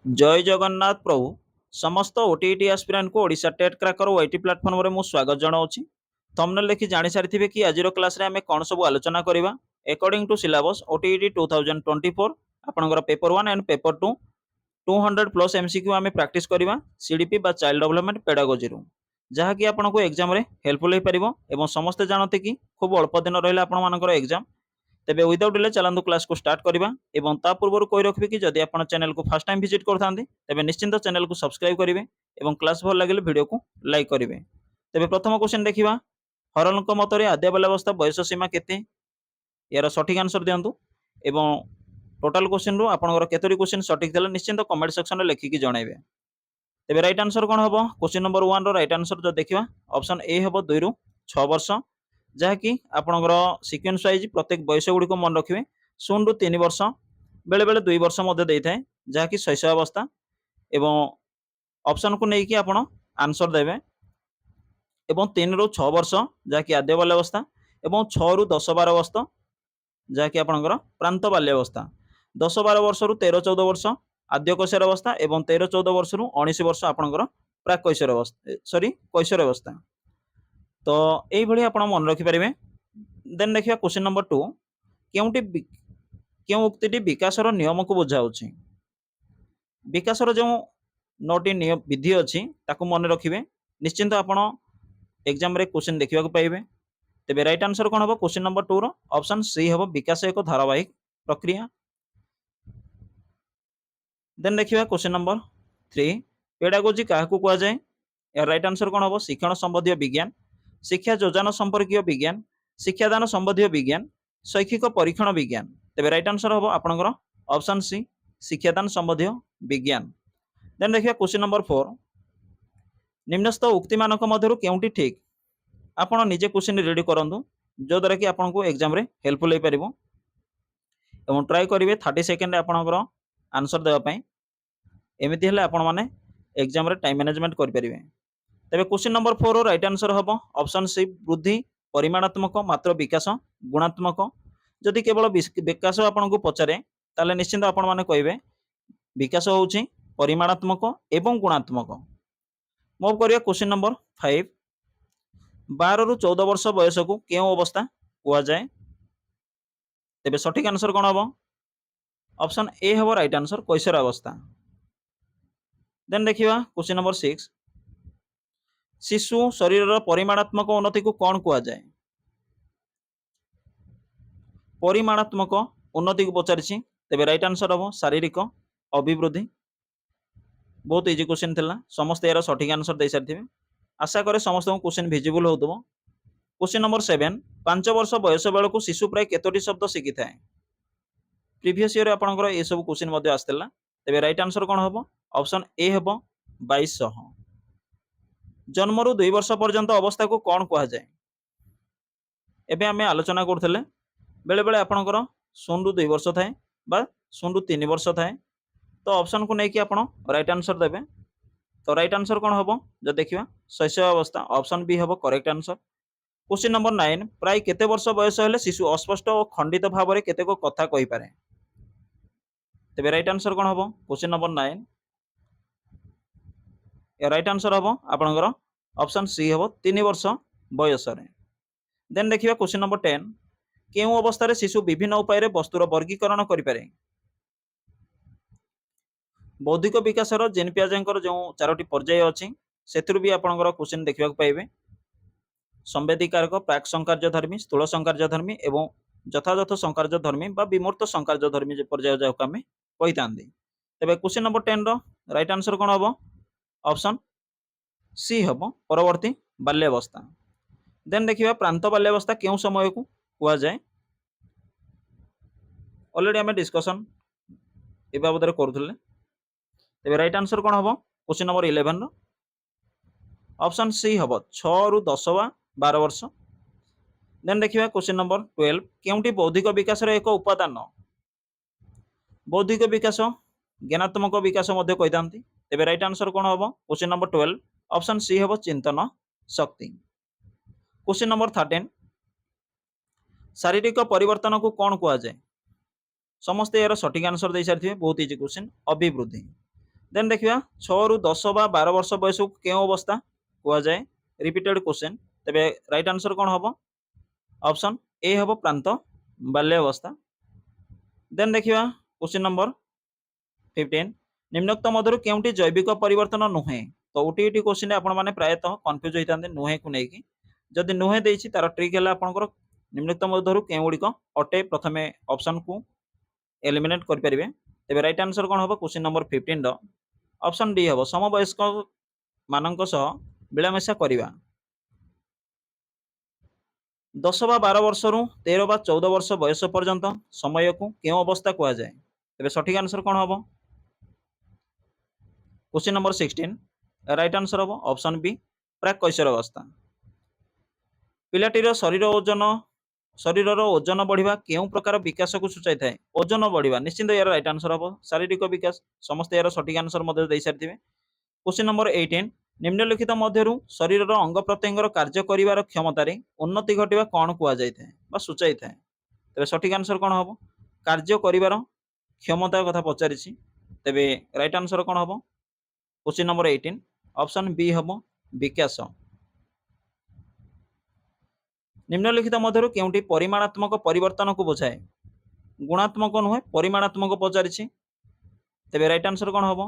जय जगन्नाथ प्रभु समस्त OTET aspirant को Odisha TET cracker OET platform रे मु स्वागत जनाऊँगी। थंबनेल देखि जानि सारिथिबे कि आजिर क्लास रे आमे कोन सब आलोचना करिबा। अकॉर्डिंग टू सिलेबस ओटीईटी 2024 आपनकर paper 1 and paper 2 200 plus MCQ आमे प्रैक्टिस करिबा सीडीपी बा चाइल्ड डेवलपमेंट पेडागोजी रु जहा कि आपनको एग्जाम रे हेल्पफुल हे परिबो एवं समस्त जानते कि खूब अल्प दिन रहला आपन मानकर एग्जाम। तेबे विदाउट डिले चलंतु क्लास को स्टार्ट करबा एवं ता पूर्व कहि रखबे कि जदि आपण चैनल को फर्स्ट टाइम विजिट करथांती तेबे निश्चिंत चैनल को सब्सक्राइब करिवे एवं क्लास भल लागिले वीडियो को लाइक करिवे। तेबे प्रथम क्वेश्चन देखिबा हरलक मतरे आद्य बाल्यावस्था बयस सीमा केते यार सठिक आंसर दियंतु एवं टोटल क्वेश्चन रु आपनकर केतरी क्वेश्चन सठिक देला निश्चिंत कमेंट सेक्शन रे लिखि कि जणाइबे। तेबे राइट आंसर कोन हबो क्वेश्चन नंबर 1 रो राइट आंसर जो देखिबा ऑप्शन ए हबो 2 रु 6 वर्ष जहाँकि आपणकर सिक्वेन्स वाइज प्रत्येक बयस गुड़ी को मन रखिए 0 रु 3 वर्ष बेले बेले 2 वर्ष जहाँकि शैशव अवस्था एवं ऑप्शन को लेकिन आप आंसर देवे एवं 3 रु 6 वर्ष जहाँकि आद्य बाल्यावस्था एवं 6 रु 10-12 वर्ष जहाँकि आपणकर प्रांत बाल्यावस्था 10-12 वर्ष रु 13-14 वर्ष आद्य कैशोर अवस्था एवं 13-14 वर्ष रु 19 वर्ष आपणकर प्राक कैशोर अवस्था सॉरी कैशोर अवस्था। तो यही आप मन रखिपारे। देन देखिए क्वेश्चन नंबर 2 क्यों उक्ति विकासर नियम को बुझाऊँ विकासर जो 9टी नियम विधि अच्छी ताकू मन रखिए निश्चिंत आप एग्जाम रे क्वेश्चन देखा पाइबे। तेबे राइट आंसर कौन हम क्वेश्चन नंबर 2 रो ऑप्शन सी हम विकास एक धारावाहिक प्रक्रिया। देन देखिए क्वेश्चन नंबर 3 पेडागोजी क्या कह जाए यार राइट आंसर कौन हम शिक्षण संबंधी विज्ञान शिक्षा योजना संपर्क विज्ञान शिक्षादान संबंधी विज्ञान शैक्षिक परीक्षण विज्ञान। तेबे राइट आंसर हम आपनकर ऑप्शन सी शिक्षादान संबंधी विज्ञान। देन देखिए क्वेश्चन नंबर 4 निम्नस्थ उक्ति मानक मध्यरु केउंटी ठीक आपण निजे क्वेश्चन रेडी करंतु जो द्वारा कि आपनको एग्जाम रे हेल्पफुल हे परिबो एवं ट्राई करिवे 30 सेकंड आपनकर आंसर देबा पई एमिति हेले आपण माने एग्जाम रे टाइम मैनेजमेंट करि परिबे। तेबे क्वेश्चन नंबर 4 रो राइट आंसर हम ऑप्शन सी वृद्धि परिमाणात्मक मात्र विकास गुणात्मक जदि केवल विकास आपको पचारे ताले निश्चिंत आपण माने कहिबे विकास होउछि परिमाणात्मक एवं गुणात्मक। मूव करिया क्वेश्चन नंबर 5 12 रु 14 वर्ष बयस को केउ अवस्था हुआ जाए। तेबे सठिक आंसर कोन हबो ऑप्शन ए हबो राइट आंसर कैशोर अवस्था। देन देखिबा क्वेश्चन नंबर 6 शिशु शरीर परिमाणात्मक उन्नति को कौन कह जाए परिमाणात्मक उन्नति को पचारि तेबे राइट आंसर हम शारीरिक अभिवृद्धि। बहुत इजी क्वेश्चन थिला समस्त यार सठिक आंसर दे सारिथिबे आशा करे समस्त क्वेश्चन विजिबल होतबो। क्वेश्चन नंबर 7 5 वर्ष बयस बेलू शिशु प्राय केतोटी शब्द शिखि थाए प्रीवियस ईयर आपनकर ए सब क्वेश्चन मध्ये आस्थिला। तेबे राइट आंसर कोन हबो ऑप्शन ए हबो 2200। जन्मरू 2 वर्ष पर्यंत अवस्था को कौन कह जाए एबे आमे आलोचना करथले बेले बेले आपनकर 0 रु 2 वर्ष थाए बा 0 रु 3 वर्ष थाए तो ऑप्शन को लेकिन आपण राइट आंसर देबे। तो राइट आंसर कौन हम जो देखा शैशव अवस्था ऑप्शन बी हम करेक्ट आंसर। क्वेश्चन नंबर 9 प्राय केते वर्ष बयस हेले शिशु अस्पष्ट और खंडित भाव में केतेक कथा कहि पारे तेबे राइट आंसर कौन हम क्वेश्चन नंबर 9 राइट आंसर हम आपनकर ऑप्शन सी हम 3 वर्ष बयस रे। देन देखिबा क्वेश्चन नंबर 10 केउ अवस्था रे शिशु विभिन्न उपाय रे वस्तुर वर्गीकरण करि पारे बौद्धिक विकासर जेन पियाजेंकर जो 4टी पर्याय अच्छी से भी आपंकर क्वेश्चन देखा पाइबे संवेदीकारक प्राक संकार्यधर्मी स्थूल संकार्यधर्मी एवं यथायथ संकार्यधर्मी बा विमूर्त संकार्यधर्मी पर्याय जाक आम कही था। तेबे क्वेश्चन नंबर 10 रो राइट आंसर कौन हम ऑप्शन सी हम परवर्ती बाल्यावस्था। देन देखिए प्रांत बाल्यावस्था क्यों समय को कह जाए ऑलरेडी आम डिस्कसन ए बाबद करूँ। तेबे राइट आंसर कौन हम क्वेश्चन नंबर 11 रो ऑप्शन सी हम 6 रु 10 वा 12 वर्ष। देन देखिए क्वेश्चन नंबर 12 केउंटी बौद्धिक विकास एक उपादान बौद्धिक विकास ज्ञानात्मक विकास मध्य कही था। तेबे राइट आंसर कौन हम क्वेश्चन नंबर 12 ऑप्शन सी हम चिंतन शक्ति। क्वेश्चन नंबर 13 शारीरिक परिवर्तन को कौन कह जाए समस्त यार सठिक आंसर दे सारी बहुत इजी क्वेश्चन अभिवृद्धि। देन देखिए 6 रु 10 बा 12 वर्ष बयस को केउं अवस्था कुआ जाए रिपीटेड क्वेश्चन तेबे राइट आंसर कोन हबो ऑप्शन ए हबो प्रांत बाल्य अवस्था। देन देखिए क्वेश्चन नंबर 15 निम्नोक्त मध्यरु केउंटी जैविक परिवर्तन नुहे तो ओटीटी क्वेश्चन आपण माने प्रायतः कंफ्यूज होइतांते नुहे को नेकी जदि नुहे देइछि तार ट्रिक हला आपनकर निम्नोक्त मध्यरु केउ गुडी को अटे प्रथमे ऑप्शन को एलिमिनेट कर परिबे तेबे राइट आंसर कोन हबो क्वेश्चन नंबर 15 रो ऑप्शन डी हबो समवयस्क मानक सह मिलामेशा करिवा 10 बा 12 वर्ष रु 13 बा 14 वर्ष बयस पर्यंत समय को केउ अवस्था कुआ जाए तेबे सठिक आंसर कोन हबो क्वेश्चन नंबर 16 राइट आंसर हम ऑप्शन बी प्राक कैशोर अवस्था। पिलाटीर शरीर ओजन बढ़िया केउं प्रकार विकास को सूचाई थाए ओजन बढ़िया निश्चिंत यार राइट आंसर हम शारीरिक विकास समस्त यार सठिक आंसर मध्य दे सारिथिबे। क्वेश्चन नंबर 18 निम्नलिखित मध्यरु शरीर अंग प्रत्यंगर कार्य करिवार क्षमता रे उन्नति घटिबा कोन कुआ जाय थाए बा सूचाई थाए तबे सठिक आंसर कोन हबो कार्य करिवार क्षमता कथा पचारिछि तेबे राइट आंसर कोन हबो क्वेश्चन नंबर 18 ऑप्शन बी हम विकास। निम्नलिखित मध्यरु केउंटी परिमाणात्मक परिवर्तन को बुझाए गुणात्मक नुहे परिमाणात्मक पचारिछि तेबे राइट आंसर कोन हबो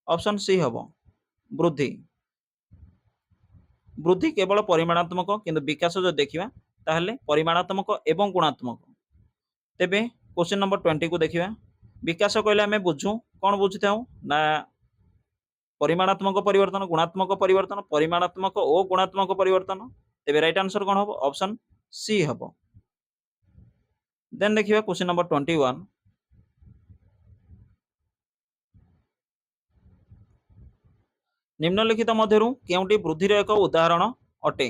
ऑप्शन सी हम वृद्धि वृद्धि केवल परिमाणात्मक किंतु विकास जो देखिबा ताहले परिमाणात्मक एवं गुणात्मक। तेबे क्वेश्चन नंबर 20 को देखिबा विकास कहले हमें बुझू कोन बुझिताऊ ना परिमाणात्मक परिवर्तन गुणात्मक परिवर्तन परिमाणात्मक और गुणात्मक परिवर्तन तेबे राइट आंसर कोन हबो ऑप्शन सी हबो। देन देखिबा क्वेश्चन नंबर 21 निम्नलिखित मध्यरु केउंटी वृद्धिर एक उदाहरण अटे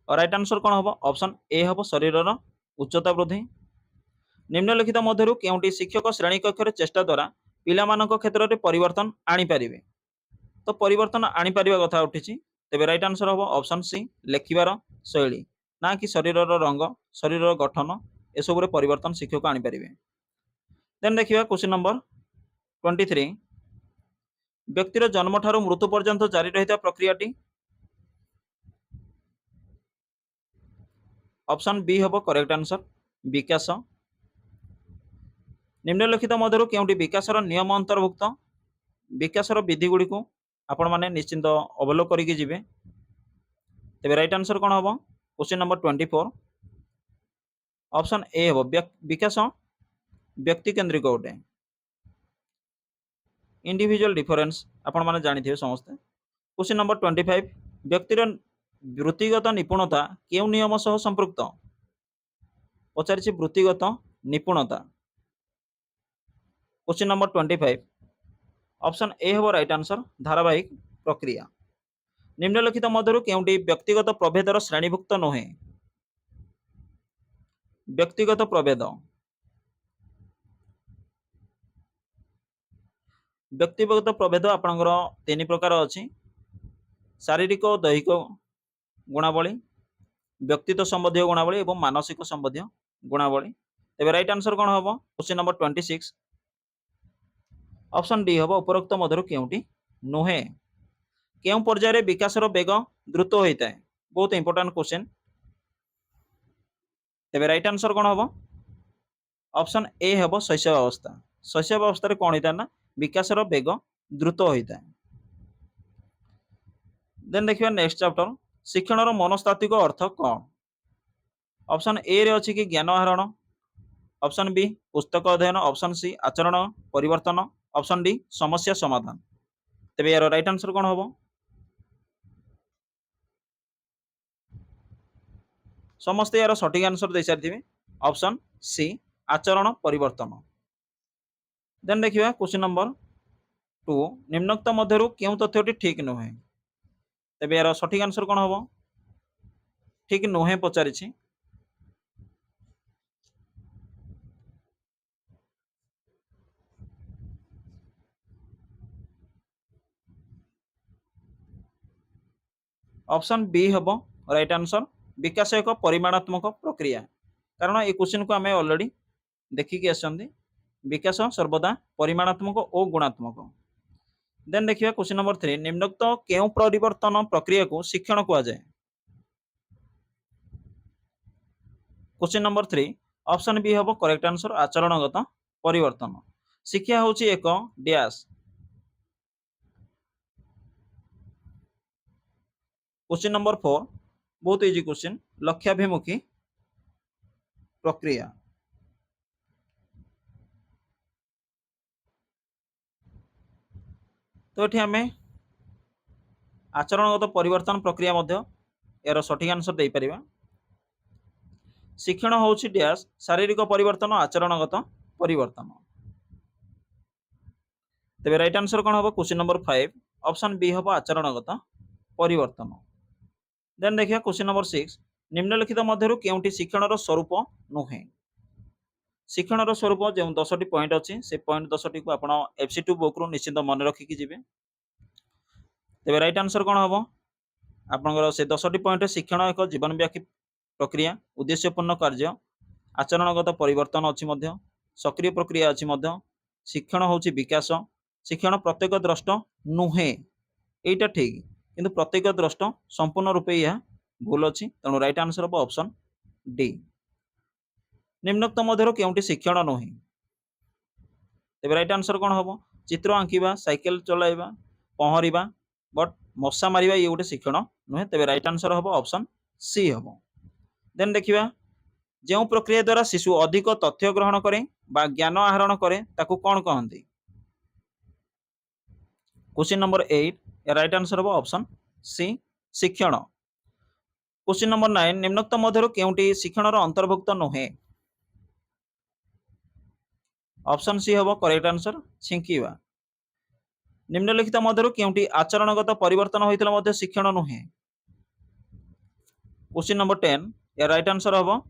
और राइट आंसर कोन हबो ऑप्शन ए हबो शरीरर उच्चता वृद्धि। निम्नलिखित मध्यरु केउंटी शिक्षक श्रेणी कक्ष चेष्टा द्वारा पिलामानक क्षेत्र में परिवर्तन आनी पारिबे तो परिवर्तन आनी पारिबा कथा उठिछि तेबे राइट आंसर हबो ऑप्शन सी लेखिबार शैली ना कि शरीरर रंग शरीरर गठन एसबुरे परिवर्तन शिक्षक आनी पारिबे। देन देखिबा क्वेश्चन नंबर 23 व्यक्तिर जन्म ठारू मृत्यु पर्यंत जारी रहिता प्रक्रियाटी ऑप्शन बी हबो करेक्ट आंसर विकास। निम्नलिखित मध्यरु केउंटी विकासर नियम अंतर्भुक्त विकासर विधि गुडी को आपण माने निश्चिंत अवलोक करिकि जिवे तेबे राइट आंसर कोन हबो क्वेश्चन नंबर 24 ऑप्शन ए हबो विकास व्यक्ति केंद्रिक गोटे इंडिविजुअल डिफरेंस आपण माने जानिथिबे समस्त। क्वेश्चन नंबर 25 व्यक्तिर वृत्तिगत निपुणता केउ नियम सह संपृक्त पचारिछि वृत्तिगत निपुणता। क्वेश्चन नंबर 25 ऑप्शन ए हबो राइट आंसर धारावाहिक प्रक्रिया। निम्नलिखित मध्यरु केउंटी व्यक्तिगत प्रभेदर श्रेणीभुक्त नोहे व्यक्तिगत प्रभेद व्यक्तिगत प्रभेद आपणकर तीन प्रकार अछि शारीरिक और दैहिक गुणावली व्यक्तित्व संबंधी गुणावली एवं मानसिक संबंधी गुणावली तेबे राइट आंसर कोन हबो क्वेश्चन नंबर 26 ऑप्शन डी हबो उपरोक्त मध्यरु केउंटी नुहे केउ पर्याय रे विकासर वेग द्रुत होइता है बहुत इंपोर्टेंट क्वेश्चन तेबे राइट आंसर कोन हबो ऑप्शन ए हबो शैशव अवस्था रे कोन होइता ना विकासर वेग द्रुत होइता है। देन देखिबा नेक्स्ट चैप्टर शिक्षणर मनस्तात्विक अर्थ कोन ऑप्शन ए रे अछि कि ज्ञान आहरण ऑप्शन बी पुस्तक अध्ययन ऑप्शन सी आचरण परिवर्तन ऑप्शन डी समस्या समाधान तेबे यार राइट आंसर कोन हबो समस्त यार सठिक आंसर दे सारिथिबे ऑप्शन सी आचरण परिवर्तन। देन देखिबा क्वेश्चन नंबर 2 निम्नोक्त मध्यरु केउ तथ्यटी ठीक नुहे तेबे यार सठिक आंसर कोन हबो ठीक नुहे पचारिछि ऑप्शन बी हबो राइट आंसर विकास एक परिमाणात्मक प्रक्रिया कारण ए क्वेश्चन को आमे ऑलरेडी देखिकी आछंदी विकास सर्वदा परिमाणात्मक और गुणात्मक। देन देखिए क्वेश्चन नंबर 3 निम्नोक्त केउ परिवर्तन प्रक्रिया को शिक्षण कहा जाए। क्वेश्चन नंबर 3 ऑप्शन बी हम करेक्ट आंसर आचरणगत परिवर्तन। शिक्षा होची एक डैश। क्वेश्चन नंबर 4 बहुत इजी क्वेश्चन लक्ष्याभिमुखी प्रक्रिया। तो ये आम आचरणगत परिवर्तन प्रक्रिया यार सठिक आंसर दे परिबा। शिक्षण होची डैश शारीरिक परिवर्तन आचरणगत परिवर्तन। तेरे राइट आंसर कौन हम क्वेश्चन नंबर 5 ऑप्शन बी हम आचरणगत परिवर्तन। देन देखिए क्वेश्चन नंबर 6 निम्नलिखित मध्यरु केउंटी शिक्षणर स्वरूप नुहे। शिक्षणर स्वरूप जो 10टी पॉइंट अच्छी से पॉइंट 10टी को आपण एफसी2 बुक रु निश्चित मन रखिकी जिवे। तेरे राइट आंसर कौन हम आपनकर से 10टी पॉइंट शिक्षण एक जीवनव्यापी प्रक्रिया उद्देश्यपूर्ण कार्य आचरणगत परिवर्तन अच्छी मध्य सक्रिय प्रक्रिया अच्छी मध्य शिक्षण होची विकास शिक्षण प्रत्येक द्रष्ट नुहे एटा ठीक किंतु प्रत्येक द्रष्ट संपूर्ण रूपे यह भूल अच्छी तेणु राइट आंसर हम ऑप्शन डी। निम्नोक्त मध्यरु केउंटी शिक्षण नुहे तेरे राइट आंसर कौन हम चित्र आंकिबा साइकेल चलाइबा पहरिबा बट मशा मारिबा ये गोटे शिक्षण नुहे तेरे राइट आंसर हम ऑप्शन सी हम। देन देखिबा जो प्रक्रिया द्वारा शिशु अधिक तथ्य ग्रहण करे बा ज्ञान आहरण करे ताकू कौन कहंती। क्वेश्चन नंबर 8 राइट आंसर हम ऑप्शन सी शिक्षण। क्वेश्चन नंबर 9 निम्नोक्त मध्यरु केउंटी शिक्षणर अंतर्भुक्त नुहे। ऑप्शन सी हम करेक्ट आंसर छिंकिबा। निम्नलिखित मध्यरु केउंटी आचरणगत परिवर्तन होइतला मध्ये शिक्षण नुहे। क्वेश्चन नंबर 10 या राइट आंसर हम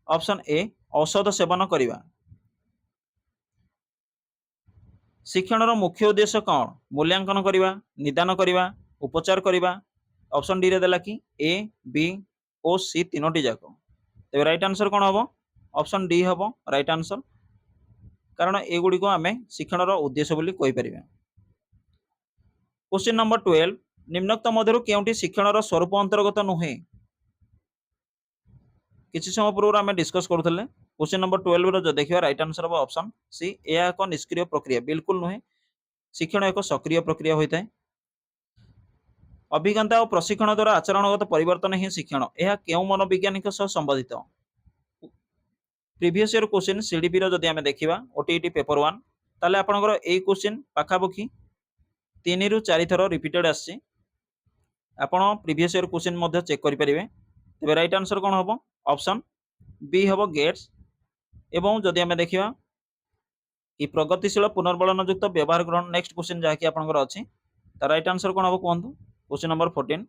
ऑप्शन ए औषध सेवन करिबा। शिक्षणर मुख्य उद्देश्य कौन मूल्यांकन करिबा निदान करिबा उपचार करिबा। ऑप्शन डी रे देला कि ए बी ओ सी तीनोटी जाक तेरे राइट आंसर कौन हम ऑप्शन डी हम राइट आंसर कारण एगुड़ी को आम शिक्षणर उद्देश्य बोली कहि परिबा। क्वेश्चन नंबर 12 निम्नोक्त मध्यरु केउंटी शिक्षणर स्वरूप अंतर्गत नुहे। किछि समय पूर्व आम डिस्कस करूथले क्वेश्चन नंबर 12 जो देखिबा राइट आंसर हम ऑप्शन सी यह एक निष्क्रिय प्रक्रिया बिल्कुल नुहे शिक्षण एक सक्रिय प्रक्रिया होता है। अभिज्ञता और प्रशिक्षण द्वारा आचरणगत परिवर्तन ही शिक्षण यह केउ मनोवैज्ञानिक सह संबंधित। प्रीवियस ईयर क्वेश्चन सीडीपी रो जदि आमे देखिबा ओटीईटी पेपर 1 ताले आपनकर ए क्वेश्चन पाखापाखी 3 रु 4 थर रिपीटेड आछि आपण प्रीवियस ईयर क्वेश्चन मध्ये चेक करि परिबे। तबे राइट आंसर कोन हबो ऑप्शन बी हबो गेट्स। एवं जदि आमे देखिबा कि प्रगतिशील पुनर्बलन युक्त व्यवहार ग्रहण नेक्स्ट क्वेश्चन जहाँकि आपनकर अछि त राइट आंसर कोन हबो कहंतु क्वेश्चन नंबर 14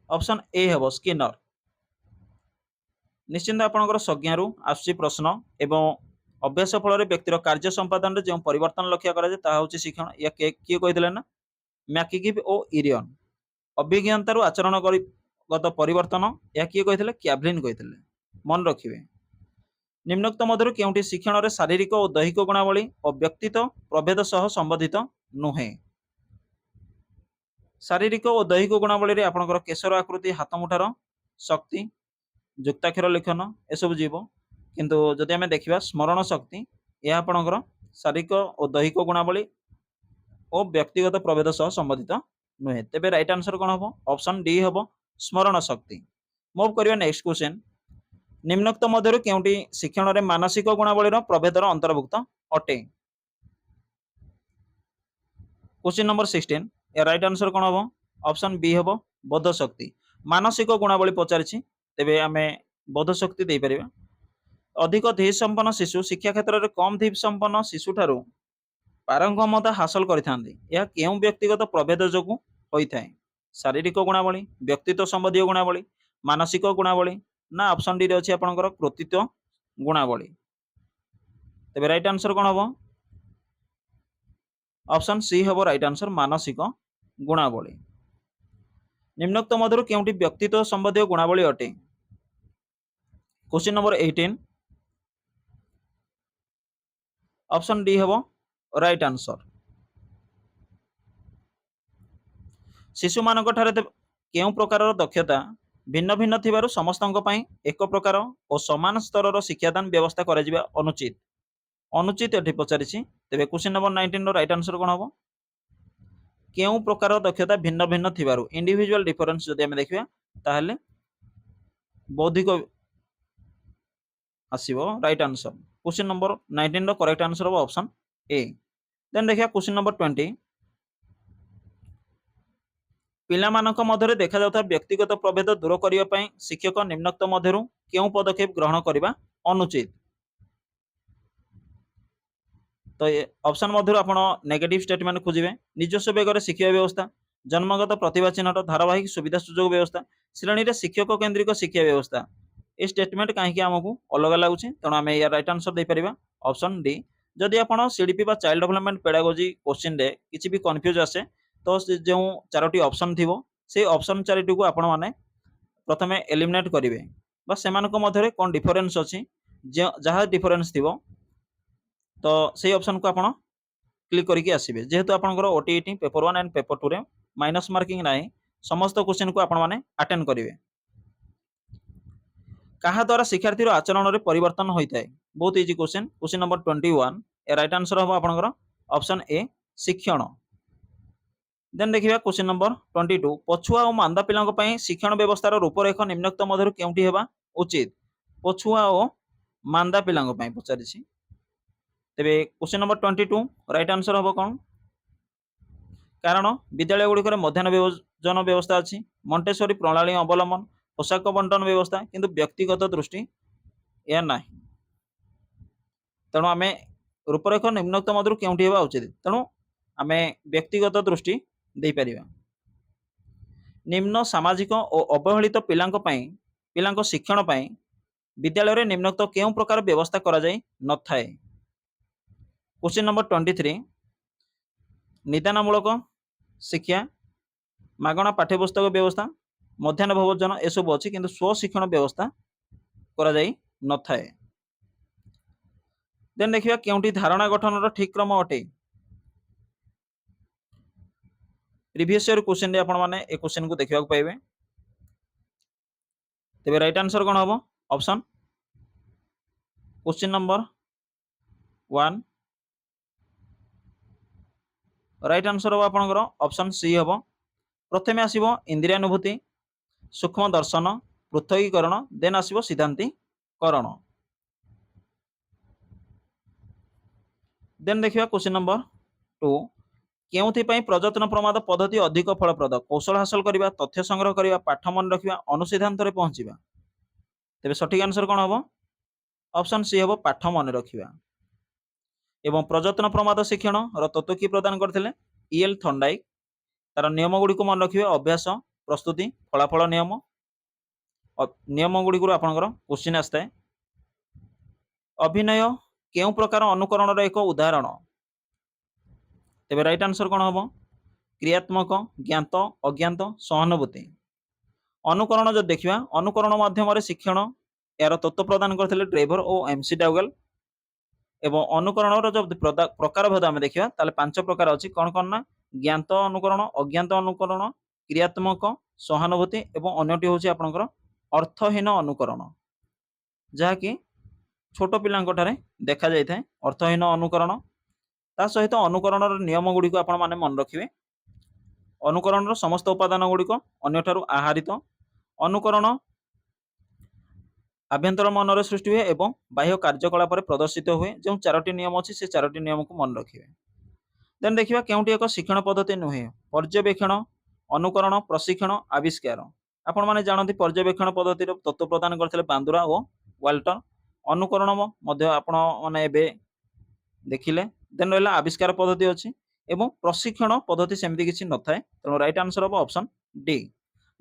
ऑप्शन ए हबो स्किनर। निश्चिंत आपनकर संज्ञारू आसुची प्रश्न एवं अभ्यास फल व्यक्तिर कार्य संपादन रे जो परिवर्तन लक्ष्य करा ता होची शिक्षण या किए कहिदले ना मैकिगिव ओ इरियन। अभिज्ञानतारू आचरणगत परिवर्तन या किए कहिदले क्याभलिन कहिदले मन रखिबे। निम्नोक्त मध्यरु केउंटी शिक्षण रे शारीरिक और दैहिक गुणावली और व्यक्तित्व प्रभेद सह संबंधित नुहे। शारीरिक और दैहिक गुणावली रे आपनकर केशर आकृति हाथ मुठार शक्ति जुक्ताक्षर लेखन एसबू जीव किंतु जदि आमे देखिबा स्मरण शक्ति यह आपनकर शारीरिक और दैहिक गुणावली और व्यक्तिगत प्रभेद सह संबंधित नुहे। तेबे राइट आंसर कोन हबो ऑप्शन डी हबो स्मरण शक्ति। मूव करिया नेक्स्ट क्वेश्चन निम्नोक्त मध्यरु केउंटी शिक्षण रे मानसिक गुणावली रो प्रभेदर अंतर्भुक्त अटे। क्वेश्चन नंबर 16 या राइट आंसर कोन हबो ऑप्शन बी हबो बोध शक्ति। मानसिक गुणावली पचारिछि तेबे आमे बोध शक्ति दे परिबा। अधिक धीर संपन्न शिशु शिक्षा क्षेत्र रे कम धीर संपन्न शिशु ठारू पारंगमता हासिल करिथांती यह केउ व्यक्तिगत प्रभेद जोगु होइथाय शारीरिक गुणावली व्यक्तित्व संबंधी गुणावली मानसिक गुणावली ना ऑप्शन डी रे अछि आपनकर कृतित्व गुणावली। तेबे राइट आंसर कोन हबो ऑप्शन सी हबो राइट आंसर मानसिक गुणावली। निम्नोक्त मधुर केउंटी व्यक्तित्व संबंधी गुणावली अटे? क्वेश्चन नंबर 18 ऑप्शन डी हेबो राइट आंसर। शिशु मानक ठारे केउं प्रकार दक्षता भिन्न भिन्न थिबारु समस्तंक पई एक प्रकार और समान स्तर शिक्षादान व्यवस्था करा जिबा अनुचित। अनुचित एठी पचारिछि। तेबे क्वेश्चन नंबर 19 रो राइट आंसर कोन हबो? केउं प्रकार दक्षता भिन्न भिन्न थिबारु इंडिविजुअल डिफरेंस जदि हम देखिबा ताहले बौद्धिक आसीबो राइट आंसर। क्वेश्चन नंबर 19 रो करेक्ट आंसर हबो ऑप्शन ए। देन देखिया क्वेश्चन नंबर 20 पिलामानक मध्यरे देखा जाउता व्यक्तिगत प्रभेद दूर करिया पई शिक्षक निम्नोक्त मध्यरु केउं पदक्षेप ग्रहण करिबा अनुचित? तो ऑप्शन मध्यरु आपण नेगेटिव स्टेटमेंट खोजिबे निजस्व बेगरे शिक्षा व्यवस्था, जन्मगत प्रतिभा चिन्हट, धारावाहिक सुविधा सुजोग व्यवस्था, श्रेणी रे शिक्षक केंद्रिक शिक्षा व्यवस्था। ए स्टेटमेंट काहे कि हमकु अलग लागुछि तणो हमें या राइट आंसर दे परिबा ऑप्शन डी। जदि आपण सीडीपी बा चाइल्ड डेवलपमेंट पेडागोजी क्वेश्चन रे किछि भी कंफ्यूज आसे तो जो चारोटी ऑप्शन थिबो से ऑप्शन चारिटी को आपण माने प्रथमे एलिमिनेट करिवे बा सेमानक मध्यरे कोन डिफरेंस अछि जहा डिफरेंस थिबो तो से ऑप्शन को आपण क्लिक करके आसीबे। जेहेतु आपनकर ओटीईटी पेपर 1 एंड पेपर 2 रे माइनस मार्किंग नाही समस्त क्वेश्चन को आपण माने अटेंड करिवे। कहा द्वारा शिक्षार्थी आचरण में परिवर्तन होता है? बहुत इजी क्वेश्चन। क्वेश्चन नंबर 21 ए राइट आंसर हम आपनकर ऑप्शन ए शिक्षण। देन देखिबा क्वेश्चन नंबर 22 पछुआ और मांदा पिलांक पई शिक्षण व्यवस्थार रूपरेख निम्नोक्त मध्यरु केउंटी हेबा उचित? पछुआ और मांदा पिलांक पई पचारिछि। तेबे क्वेश्चन नंबर 22 राइट आंसर हबो कोन? कारण विद्यालय गुड़िक मध्याह्न भोजन व्यवस्था अच्छी, मंटेश्वरी प्रणाली अवलंबन, पोशाक बंटन व्यवस्था किंतु व्यक्तिगत दृष्टि या ना। तेणु आम रूपरेख निम्नोक्त मध्यरु केउंटी हेबा उचित? तेणु आम व्यक्तिगत दृष्टि दे परिबा। निम्न सामाजिक और अवहेलित पिलांक शिक्षण पई विद्यालय रे निम्नोक्त केउं प्रकार व्यवस्था करा जाय न थाए? क्वेश्चन नंबर 23 निदानमूलक शिक्षा, मागणा पाठ्यपुस्तक व्यवस्था, मध्याह्न भोजन एसबू अच्छी किंतु स्वशिक्षण व्यवस्था करा जाय न थाए। देन देखिबा केउंटी धारणा गठन ठीक क्रम अटे? प्रीवियस ईयर क्वेश्चन रे आपण माने ए क्वेश्चन को देखिबा पाइबे। तेबे राइट आंसर कोन हबो? Option question number 1 right answer हम आपनकर ऑप्शन सी हम। प्रथमे आसीबो इंद्रियानुभूति, सूक्ष्म दर्शन, पृथकीकरण, देन आसीबो सिद्धांतीकरण। देन देखिबा क्वेश्चन नंबर 2 केउथि पई प्रजनन प्रमाद पद्धति अधिक फलप्रद? कौशल हासिल करिबा, तथ्य संग्रह करिबा, पाठ मन रखिबा, अनुसिद्धांत रे पहुंचीबा। तेबे सठिक आंसर कोन हबो? ऑप्शन सी हबो पाठ मन रखिबा। एवं प्रजनन प्रमाद शिक्षण रो तत्व की प्रदान करथिले? EL Thorndike. तार नियम गुडी को मन रखिबे अभ्यास, प्रस्तुति, फलाफल नियम। नियम गुडी को आपनकर क्वेश्चन आस्ते अभिनय केउं प्रकार अनुकरण रो एक उदाहरण? तेबे राइट आंसर कोन हबो? क्रियात्मक, ज्ञात, अज्ञात, सहानुभूति। अनुकरण जो देखिबा अनुकरण माध्यम रे शिक्षण यार तत्व प्रदान करथिले ड्रेवर और एमसी डाउगल। एवं अनुकरण जो प्रकार भेद आम देखा ताले 5 प्रकार अच्छी कौन कौन ना? ज्ञात अनुकरण, अज्ञात अनुकरण, क्रियात्मक, सहानुभूति एवं अन्यटी हूँ आपंकर अर्थहीन अनुकरण, जहाँकि छोट पिलांठारे देखा जाए अर्थहीन अनुकरण। ता सहित अनुकरण नियम गुड़ी को आपण मन रखिए। अनुकरण समस्त उपादान गुड़िक अन्यठारु आहरित। अनुकरण आभ्यंतर मन सृष्टि हुए एवं बाह्य कार्यकलाप प्रदर्शित हुए। जो 4टी नियम अच्छी से 4टी नियम को मन रखिए। देन देखिबा केउंटी एक शिक्षण पद्धति नुहे? पर्यवेक्षण, अनुकरण, प्रशिक्षण, आविष्कार। आपण माने जानती पर्यवेक्षण पद्धति तत्व प्रदान करथिले बांदुरा और वाल्टर। अनुकरण मध्य आपण माने एबे देखिले। देन रहला आविष्कार पद्धति अच्छी एवं प्रशिक्षण पद्धति सेमती किछि न थाए। तेणु राइट आंसर हम ऑप्शन डी।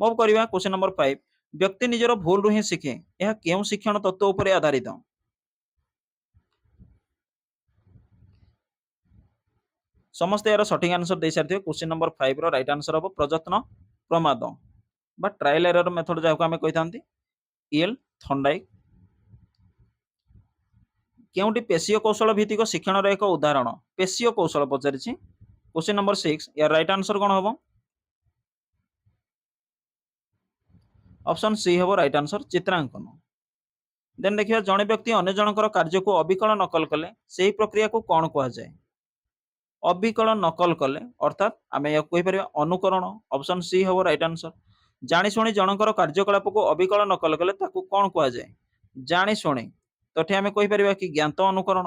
मूव करिबा क्वेश्चन नंबर 5 व्यक्ति निजर भूल रु ही शिखे, यह केउं शिक्षण तत्व उपरे आधारित? समस्त यार सठिक आंसर दे सारथिबे। क्वेश्चन नंबर 5 रो राइट आंसर हम प्रजत्न प्रमाद। बा ट्रायल एरर मेथड जहाँ आम कही ईएल थर्नडाइक केउटी पेशीय कौशल भित्तिक शिक्षण एक उदाहरण पेशीय कौशल पचारि क्वेश्चन नंबर 6 यार राइट आंसर कौन हम ऑप्शन सी हम राइट आंसर चित्रांकन देन देखिए जड़े व्यक्ति अन्य जनकर कार्य को अविकल नकल कले से ही प्रक्रिया को कौन कह जाए अविकल नकल कले अर्थात आम या कहीपर अनुकरण ऑप्शन सी हम राइट आंसर जाशुणी जनकर कार्यकलाप को अविकल नकल कले कौन कह जाए जाशुणी तो ये आम कहीपर कि ज्ञात अनुकरण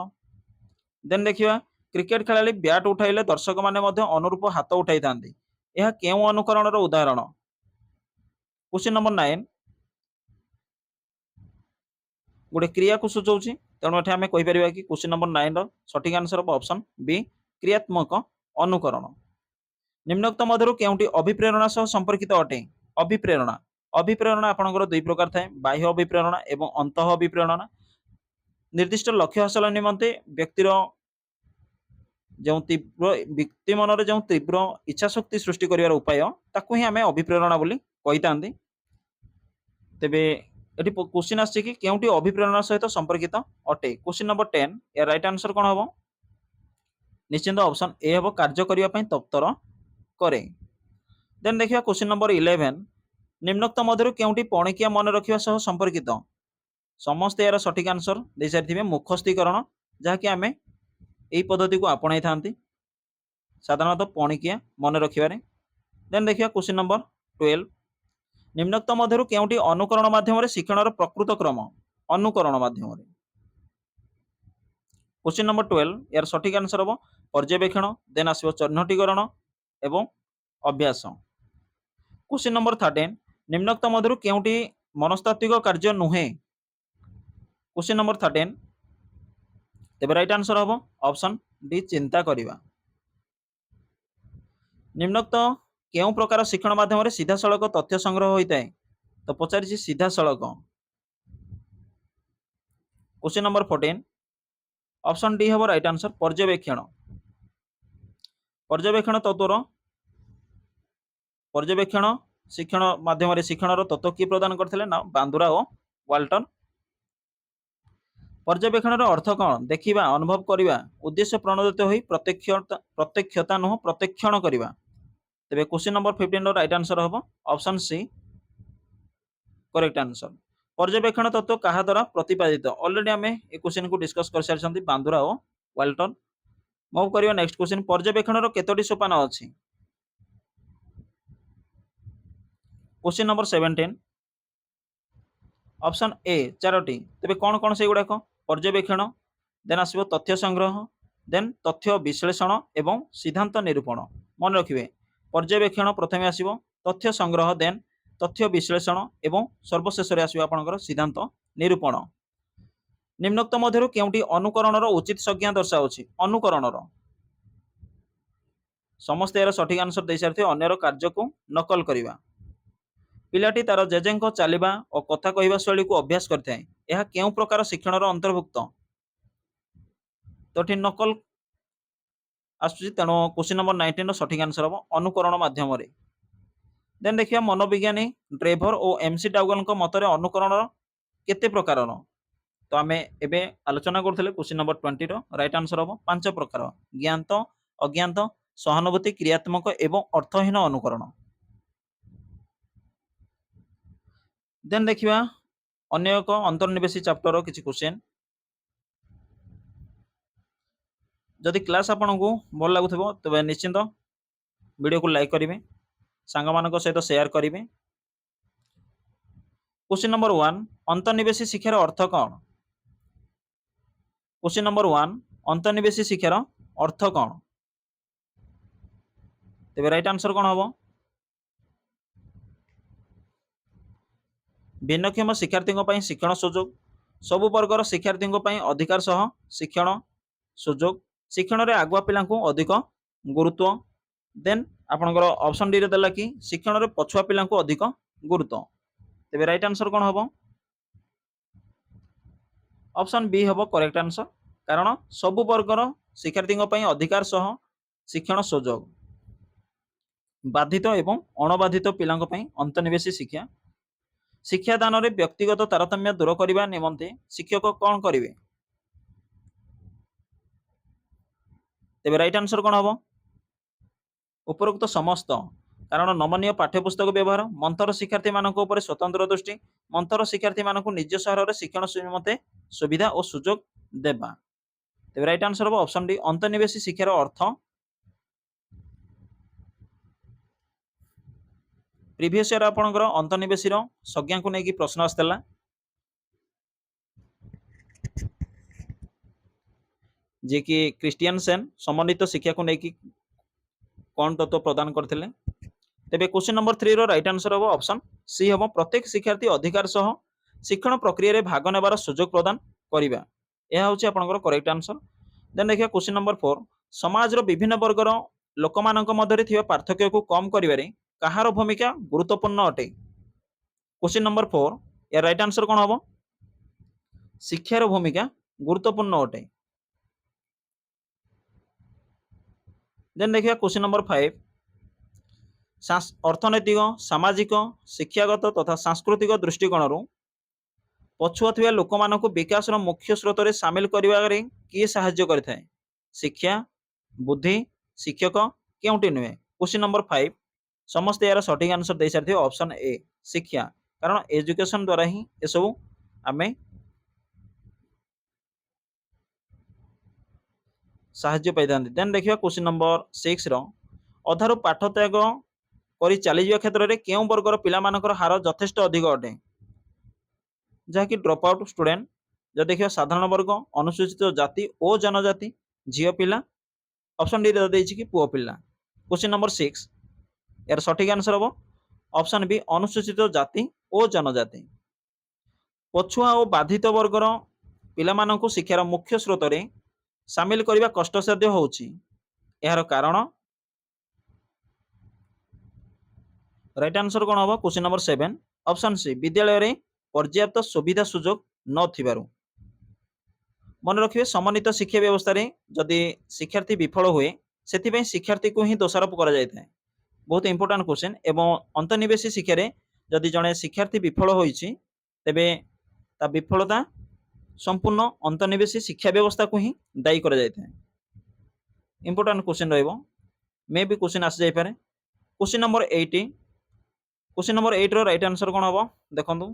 देन देखिए क्रिकेट खेला ब्याट उठाइले दर्शक मैंने अनुरूप हाथ उठाई था यह केउ अनुकरण उदाहरण क्वेश्चन नंबर 9 गोटे क्रिया को सूचाऊँ तेणु ये आम कहीपर कि क्वेश्चन नंबर 9 सठिक आंसर हम ऑप्शन बी क्रियात्मक अनुकरण निम्नोक्त मध्य केउटी अभिप्रेरणा सह संपर्कित अटे अभिप्रेरणा अभिप्रेरणा आपंकर दुई प्रकार थाए बाह्य अभिप्रेरणा एवं अंत अभिप्रेरणा निर्दिष्ट लक्ष्य हासिल निमंते व्यक्तिर जो तीव्र व्यक्ति मन जो तीव्र इच्छा शक्ति सृष्टि कर उपाय ताकू ही आम अभिप्रेरणा बोली कही था तेबे ये क्वेश्चन आसी कि केउटी अभिप्रेरणा सहित संपर्कित अटे क्वेश्चन नंबर 10 या राइट आंसर कौन हम निश्चिंत ऑप्शन ए हम कार्य करने तत्पर करे देन देखिए क्वेश्चन नंबर 11 निम्नोक्त मध्य केउटी पणिकिया मन रखा सह संपर्कित समस्त यार सठिक आंसर दे सारी मुखस्थीकरण जहाँकि आम यही पद्धति को आपणाई था साधारणतः पणिकिया मन रखिबारे देन देखिए क्वेश्चन नंबर 12 निम्नोक्त मध्य केउटी अनुकरण माध्यम शिक्षण प्रकृत क्रम अनुकरण माध्यम क्वेश्चन नंबर 12 यार सठिक आंसर हम पर्यवेक्षण देन आसो चिह्नटीकरण एवं अभ्यास क्वेश्चन नंबर 13 निम्नोक्त मध्य केउटी मनस्तात्विक कार्य नुहे क्वेश्चन नंबर 13 तेबे राइट आंसर हम ऑप्शन डी चिंता करिबा निम्नोक्त केउ प्रकार शिक्षण माध्यम सीधा सड़क तथ्य संग्रह होता है तो पचारि सीधा सड़क क्वेश्चन नंबर 14 ऑप्शन डी हम राइट आंसर पर्यवेक्षण पर्यवेक्षण तत्वर पर्यवेक्षण शिक्षण माध्यम शिक्षण तत्व किए प्रदान करते ना बांदुरा और वाल्टन पर्यवेक्षण अर्थ कौन देखा अनुभव करने उद्देश्य प्रणोदित हो प्रत्यक्षता नुह प्रत्यक्षण करने तेरे क्वेश्चन नंबर 15 राइट आंसर हम ऑप्शन सी करेक्ट आंसर पर्यवेक्षण तत्व क्या द्वारा प्रतिपादित ऑलरेडी आम ए क्वेश्चन को डिस्कस कर सारी बांदुरा और वाल्टन मूव करिया नेक्स्ट क्वेश्चन पर्यवेक्षण केतोटी सोपान अच्छी क्वेश्चन नंबर 17 ऑप्शन ए 4टी तेरे कौन कौन से गुड़ाक पर्यवेक्षण देन आसो तथ्य संग्रह देन तथ्य विश्लेषण एवं सिद्धांत निरूपण मन रखिए पर्यवेक्षण प्रथम आसो तथ्य संग्रह देन तथ्य विश्लेषण एवं सर्वशेष आसो आपंकर सिद्धांत निरूपण निम्नोक्त मध्य केउटी अनुकरण उचित संज्ञा दर्शाऊँच अनुकरण समस्त यार सठिक आंसर दे सारी अन्यर कार्य को नकल करवा पिलाटी तार जेजेंको चलवा और कथा कहवा शैली को अभ्यास करते हैं केउ प्रकार शिक्षण अंतर्भुक्त तो नकल आसुची तेणु क्वेश्चन नंबर 19 सठिक आंसर हम अनुकरण माध्यम देन देखिए मनोविज्ञानी ड्रेभर और एमसी डाउगल मतरे अनुकरण केते प्रकार तो आम एबे आलोचना करथिले क्वेश्चन नंबर 20 राइट आंसर हम 5 प्रकार ज्ञात अज्ञात सहानुभूति क्रियात्मक एवं अर्थहीन अनुकरण देन देखिए अन्य एक अंतर्निवेशी चैप्टर किसी क्वेश्चन जदि क्लास आपन को भल लगुथबो तबे निश्चिंत वीडियो को लाइक करेंगे सांग मानक सहित शेयर करेंगे क्वेश्चन नंबर 1 अंतर्निवेशी शिक्षार अर्थ कौन क्वेश्चन नंबर 1 अंतर्निवेशी शिक्षार अर्थ कौन तेरे राइट आंसर कौन हम भिन्नक्षम शिक्षार्थी शिक्षण सुजोग सबु वर्गर शिक्षार्थी अधिकार सह शिक्षण सुजोग शिक्षण रे आगुआ पिला अधिक गुरुत्व देन आपनकर ऑप्शन डी रे देला कि शिक्षण रे पछुआ पिला अधिक गुरुत्व तेरे राइट आंसर कौन हम ऑप्शन बी हम करेक्ट आंसर कारण सबु वर्गर शिक्षार्थी अधिकार सह शिक्षण सुजोग बाधित एवं अणबाधित पिलांक पई अंतर्निवेशी शिक्षा शिक्षादान में व्यक्तिगत तारतम्य दूर करने निमंते शिक्षक कौन करेंगे तेरे राइट आंसर कौन हम उपरोक्त समस्त कारण नमनीय पाठ्यपुस्तक व्यवहार मंथर शिक्षार्थी मानक ऊपर स्वतंत्र दृष्टि मंथर शिक्षार्थी मानक निज सहर में शिक्षण निमंते सुविधा और सुजोग देवा तेरे राइट आंसर हम ऑप्शन डी अंतर्निवेशी शिक्षार अर्थ प्रीवियस ईयर आपनकर अंतर्निवेशी संज्ञा को लेकिन प्रश्न आसला जे कि क्रिस्टियन सेन समन्वित शिक्षा को लेकिन कौन तत्व प्रदान करते तेरे क्वेश्चन नंबर 3 रो राइट आंसर हम ऑप्शन सी हम प्रत्येक शिक्षार्थी अधिकार सह शिक्षण प्रक्रिया भाग नेबार सुजोग प्रदान करवा यह हूँ आपंकर करेक्ट आंसर देन देखिए क्वेश्चन नंबर 4 समाज विभिन्न वर्गर लोक मध्य पार्थक्य को कम करिवारे कहार भूमिका गुरुत्वपूर्ण अटे क्वेश्चन नंबर 4 या राइट आंसर कौन हम शिक्षार भूमिका गुरुत्वपूर्ण अटे देन देखिए क्वेश्चन नंबर 5 अर्थनैतिक सामाजिक शिक्षागत तथा सांस्कृतिक दृष्टिकोण पछुआ थिबा लोक मानक विकास मुख्य स्रोत में सामिल करिवारे किए साहाय्य करिथाय शिक्षा बुद्धि शिक्षक केउंटी नुहे क्वेश्चन नंबर 5 समस्त यार सठिक आंसर दे सारथिबे ऑप्शन ए शिक्षा कारण एजुकेशन द्वारा ही ए सब आमे साहाय्य पाइथांती देन देखिए क्वेश्चन नंबर 6 रो अधारु पाठ त्याग करी चली जावा क्षेत्र में केउं वर्गर पिलामानकर हार यथेष्ट अधिक अटे जहाँकि ड्रॉप आउट स्टूडेंट जब देखिए साधारण वर्ग अनुसूचित जाति और जनजाति झील पिला ऑप्शन डी देछि कि पुओ पिला क्वेश्चन नंबर 6 यार सठिक आंसर हम ऑप्शन बी अनुसूचित जाति और जनजाति पछुआ और बाधित वर्गर पिलामानंकु शिक्षार मुख्य स्रोत में सामिल करने कष्टसाध्य होउछि यार कारण राइट आंसर कौन हम क्वेश्चन नंबर 7 ऑप्शन सी विद्यालय रे पर्याप्त सुविधा सुजोग नथिबारु मन रखिए समन्वित शिक्षा व्यवस्था रे जदि शिक्षार्थी विफल हुए से शिक्षार्थी को ही दोषारोप करा जाय थाए बहुत इंपोर्टेंट क्वेश्चन एवं अंतर्निवेशी शिक्षा रे जदि जड़े शिक्षार्थी विफल होइछि तेबे ता विफलता संपूर्ण अंतर्निवेशी शिक्षा व्यवस्था को ही दायी करा जाय थाए इंपोर्टेंट क्वेश्चन रहइबो मे भी क्वेश्चन आसी जाय पारे क्वेश्चन नंबर 8 क्वेश्चन नंबर 8 रो राइट आंसर कौन हम देखंतु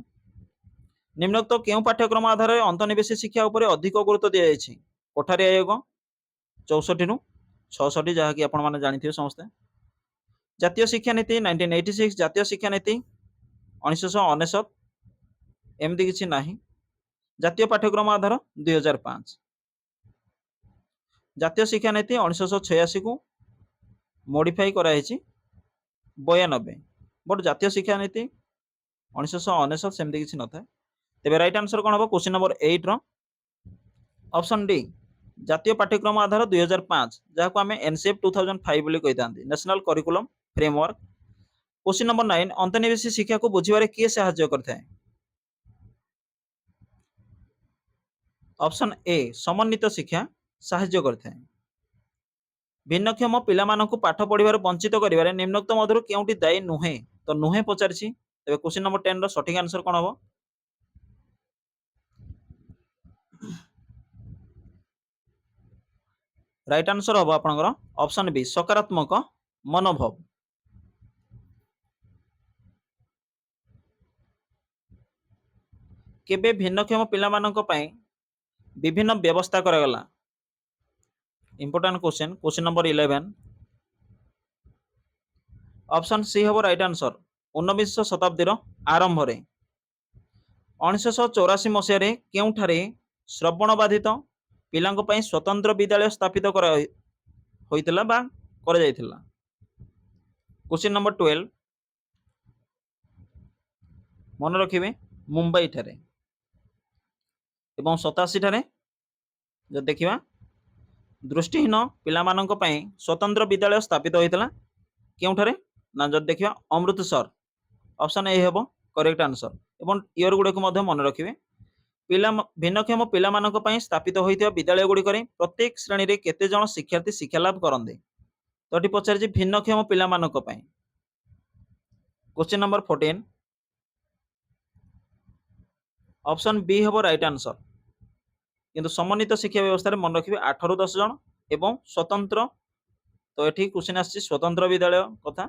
निम्नोक्त केउं पाठ्यक्रम आधार अंतर्निवेशी शिक्षा उपर अधिक गुरुत्व दिया जायछि कोठारी आयोग 64 रु 66 जहाँकि आपण माने जानिथिबे समस्ते जातीय शिक्षा नीति 1986 जातीय शिक्षा नीति 1999 एमती किछि नाही जातीय पाठ्यक्रम आधार 2005 जातीय शिक्षा नीति 1986 को मॉडिफाई करा हेछि 92 बट जातीय शिक्षा नीति 1999 सेमती किछि नथाय तेबे राइट आंसर कौन हम क्वेश्चन नंबर 8 रो ऑप्शन डी जातीय पाठ्यक्रम आधार 2005 जहाँ को आम एनसीएफ 2005 बोली कही national curriculum framework question number 9 अंतर्निवेशी शिक्षा को बुझिबारे किए साहाय्य करथाय ऑप्शन ए समन्वित शिक्षा साहाय्य करथाय भिन्नक्षम पिलामानंकु पाठ पढ़िबार वंचित करिबारे निम्नोक्त मधुर केउंटी दायी नुहे तो नुहे पचारछि तेबे क्वेश्चन नंबर 10 रो सठिक आंसर कोन हबो राइट आंसर हम आपनकर ऑप्शन बी सकारात्मक मनोभाव केबे भिन्नक्षम पिलामानंक पई विभिन्न व्यवस्था करागला important question question number 11 option C हम राइट आंसर 19 शताब्दी आरंभ रे 1984 मसीह केउठारे श्रवण बाधित पिलांक पई स्वतंत्र विद्यालय स्थापित करा होइतला बा करा जाइतला क्वेश्चन नंबर 12 मन रखिबे मुंबई ठारे एवं 87 ठारे जब देखिबा दृष्टिहीन पिलामानंक पई स्वतंत्र विद्यालय स्थापित होइतला केउठारे ना जब देखिबा अमृतसर ऑप्शन ए हेबो करेक्ट आंसर एवं इयर गुडे को मध्य मन रखिबे पिला भिन्नक्षम पिलामानंक पई स्थापित होइथिबा विद्यालय गुडी करे प्रत्येक श्रेणी रे केते जण शिक्षार्थी शिक्षा लाभ करंदे तोटी पचार जे भिन्नक्षम पिलामानंक पई क्वेश्चन नंबर 14 ऑप्शन बी हम राइट आंसर किंतु समन्वित शिक्षा व्यवस्था मन रखिए 8 ରୁ 10 जन एवं स्वतंत्र तो ये क्वेश्चन आसी स्वतंत्र विद्यालय कथा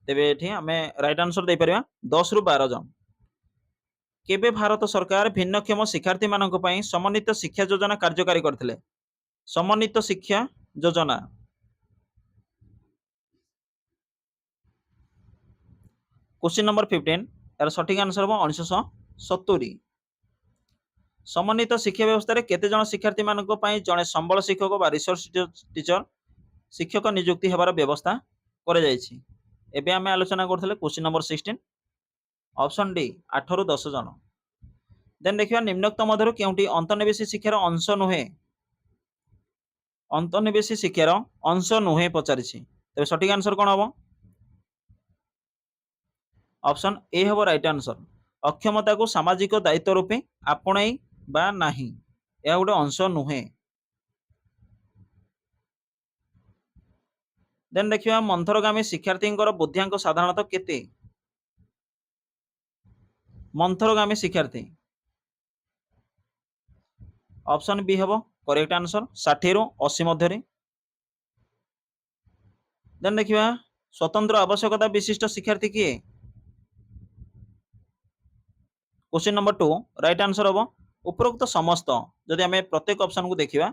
तेरे ये आम राइट आंसर दे पारिबा 10 ରୁ 12 जन केबे भारत सरकार भिन्नक्षम शिक्षार्थी मानक पई समन्वित शिक्षा योजना कार्यकारी करथिले समन्वित शिक्षा योजना क्वेश्चन नंबर 15 यार सठिक आंसर हम 1970 समन्वित शिक्षा व्यवस्था रे केते जन शिक्षार्थी मानक पई जने संबल शिक्षक बा रिसोर्स टीचर शिक्षक नियुक्ति हेबार व्यवस्था करे जायछि एबे आमे आलोचना करथले क्वेश्चन नंबर 16 ऑप्शन डी 8 ରୁ 10 जन देन देखिबा निम्नोक्त मध्यरु केउंटी अंतर्निवेशी शिक्षार अंश नुहे अंतर्निवेशी शिक्षार अंश नुहे पचारिछि तबे सठिक आंसर कोन हबो ऑप्शन ए हबो राइट आंसर अक्षमता को सामाजिक दायित्व रूपे आपणाई बा नाही या गोटे अंश नुहे देन देखिबा मंथरगामी शिक्षार्थी बुद्धियांक साधारणतः केते मंथरगामी शिक्षार्थी ऑप्शन बी हम करेक्ट आंसर 60 ରୁ 80 मध्य देन देखिबा स्वतंत्र आवश्यकता विशिष्ट शिक्षार्थी किए क्वेश्चन नंबर 2 राइट आंसर हम उपरोक्त समस्त जदि आम प्रत्येक ऑप्शन को देखिबा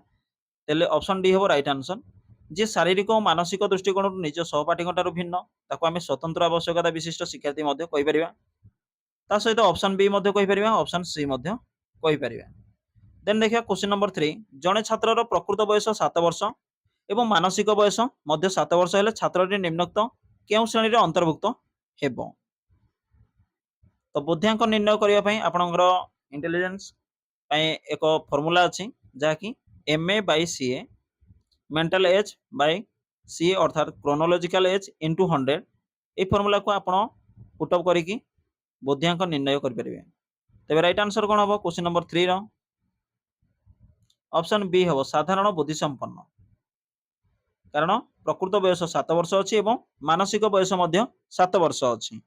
तेले ऑप्शन डी हम राइट आंसर जे शारीरिक और मानसिक दृष्टिकोण निज सहपाठी भिन्न ताको आम स्वतंत्र आवश्यकता विशिष्ट शिक्षार्थी मध्य कहि परिबा ता सहित ऑप्शन बी मध्य कहि परिबा ऑप्शन सी मध्य कहि परिबा देन देखिए क्वेश्चन नंबर 3 जड़े छात्र प्रकृत बयस 7 वर्ष एवं मानसिक बयस मध्य 7 वर्ष हेले छात्रटी निम्नोक्त केउं श्रेणी रे अंतर्भुक्त हेबो तो बुद्धियांक निर्णय करिया पई आपनकर इंटेलिजेंस पई एक फार्मूला अछि जाकी MA by CA mental age by CA अर्थात क्रोनोलॉजिकल एज इनटू 100 ए फार्मूला को आपण पुट अप करिकी बुद्धियांक निर्णय करि परिबे तबे राइट आंसर कोन हबो क्वेश्चन नंबर 3 रो ऑप्शन बी हम साधारण बुद्धि संपन्न कारण प्रकृत बयस 7 वर्ष अच्छी एवं मानसिक बयस 7 वर्ष अच्छी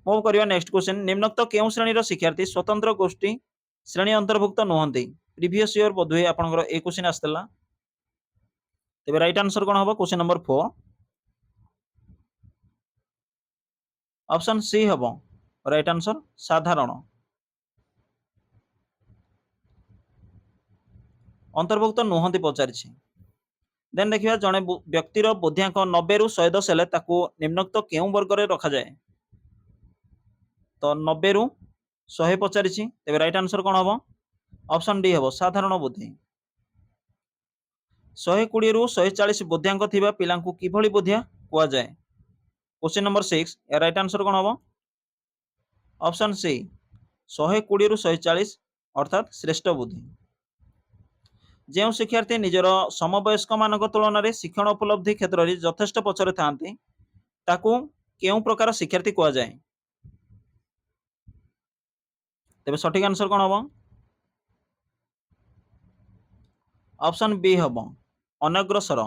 मूव करवा नेक्स्ट क्वेश्चन निम्नोक्त केउं श्रेणी शिक्षार्थी स्वतंत्र गोष्ठी श्रेणी अंतर्भुक्त नुहंती प्रीवियस ईयर बोधवे आपनकर ए क्वेश्चन आस्तेला तेबे राइट आंसर कोन हबो क्वेश्चन नंबर 4 ऑप्शन सी हबो राइट आंसर साधारण अंतर्भुक्त नुहंती पचारिछि देन देखिए जड़े व्यक्तिर बुद्धियांक 90 ରୁ 110 हेले ताकू निम्नोक्त केउं वर्ग रे रखा जाए तो 90 ରୁ 100 पचारिछि तेबे राइट आंसर कोन हबो ऑप्शन डी हबो साधारण बुद्धि 120 ରୁ 140 बुद्धियांक थिबा पिलांकू किभली बुद्धिया कुआ जाए क्वेश्चन नंबर 6 या राइट आंसर कोन हबो ऑप्शन सी 120 ରୁ 140 अर्थात श्रेष्ठ बुद्धि जो शिक्षार्थी निजर समवयस्क मानक तुलन में शिक्षण उपलब्धि क्षेत्र में यथेष्ट पछरे थांती ताकू केउं प्रकार शिक्षार्थी कुआ जाए तेबे सठिक आंसर कोन हबो ऑप्शन बी हबो अनग्रसर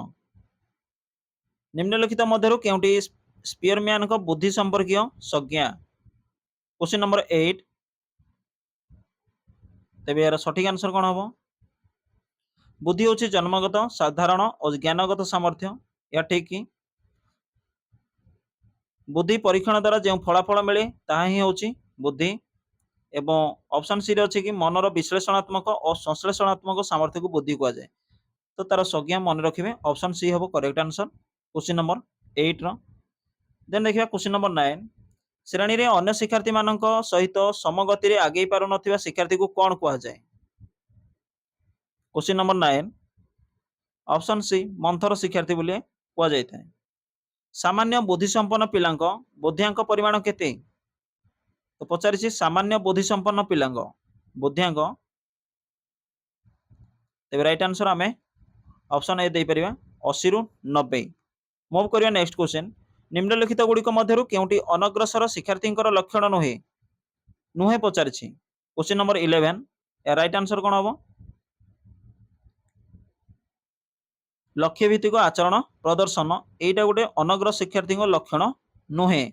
निम्नलिखित मध्यरु केउंटी स्पीयरमैन को बुद्धि संपर्कीय संज्ञा क्वेश्चन नंबर 8 तेबे यार सठिक आंसर कोन हबो बुद्धि होची जन्मगत साधारण और ज्ञानगत सामर्थ्य या ठीक कि बुद्धि परीक्षण द्वारा जो फलाफल मिले ताहा ही होची बुद्धि एवं ऑप्शन सी रे अछि कि मनर विश्लेषणात्मक और संश्लेषणात्मक सामर्थ्य को बुद्धि कुआ जाए तो तार संज्ञा मन रखिबे ऑप्शन सी हबो करेक्ट आंसर क्वेश्चन नंबर 8 रो देन देखिबा क्वेश्चन नंबर 9 श्रेणी रे अन्य शिक्षार्थी मानक सहित समगति रे आगे पारु नथिबा शिक्षार्थी को कोन कुआ जाए क्वेश्चन नंबर 9 ऑप्शन सी मंथर शिक्षार्थी बोले कुआ जाय थाए सामान्य बुद्धि संपन्न पिलांक बुद्धियांक परिमाण केते तो पचारिछि सामान्य बुद्धि संपन्न पिलांक बुद्धियांक तेबे राइट आंसर आमे ऑप्शन ए दे परिबा 80 ରୁ 90 मूव करिया नेक्स्ट क्वेश्चन निम्नलिखित गुड़िक मध्यरु केउंटी अनग्रसर शिक्षार्थींकर लक्षण नुहे नुहे पचारिछि क्वेश्चन नंबर 11 या राइट आंसर कोन हबो लक्ष्य भित्तिक आचरण प्रदर्शन एटा गोटे अनग्र शिक्षार्थी लक्षण नुहे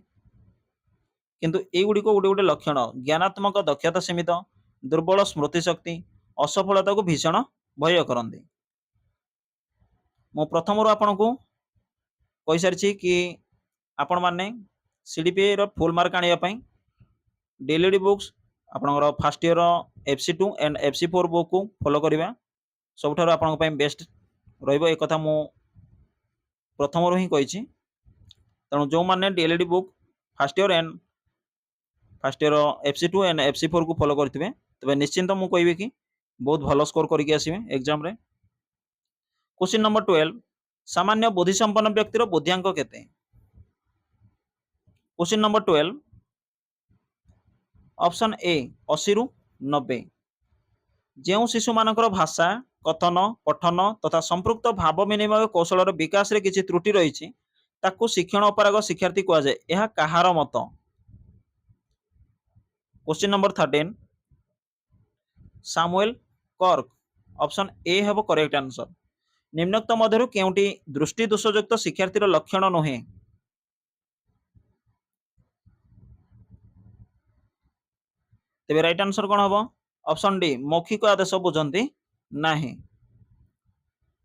किंतु एगुड़ी गोटे गोटे लक्षण ज्ञानात्मक दक्षता सीमित, दुर्बल स्मृति शक्ति, असफलता को भीषण भय करती। मु प्रथम आपण को कही सारी कि आपण मैंने सीडीपीए रो फुल मार्क आने डेली बुक्स आपणकर fast year FC2 and FC4 book को फॉलो करवा सब आपण बेस्ट रहिबो। एक कथा मु प्रथम ही कही। तेणु जो मैंने daily book fast year FC2 and FC4 को फॉलो करते तबे निश्चिंत मु कहबी कि बहुत भल स्कोर करके आसबे एग्जाम रे। क्वेश्चन नंबर 12 सामान्य बुद्धि संपन्न व्यक्तिर बुद्धियांक केते? क्वेश्चन नंबर 12 ऑप्शन ए 80 रु 90। जो शिशु मानकर भाषा कथन पठन तथा संपृक्त भाव विनिमय कौशल विकास रे किछि त्रुटि रही ताकू शिक्षण अपराग शिक्षार्थी कह जाए, यह कहार मत? क्वेश्चन नंबर 13 सामुएल कर्क। ऑप्शन ए हेबो करेक्ट आंसर। निम्नोक्त मध्यरु केउंटी दृष्टि दोषयुक्त शिक्षार्थीर लक्षण नुहे? तेबे राइट आंसर कोन हबो? ऑप्शन डी मौखिक आदेश बुझंती नाही।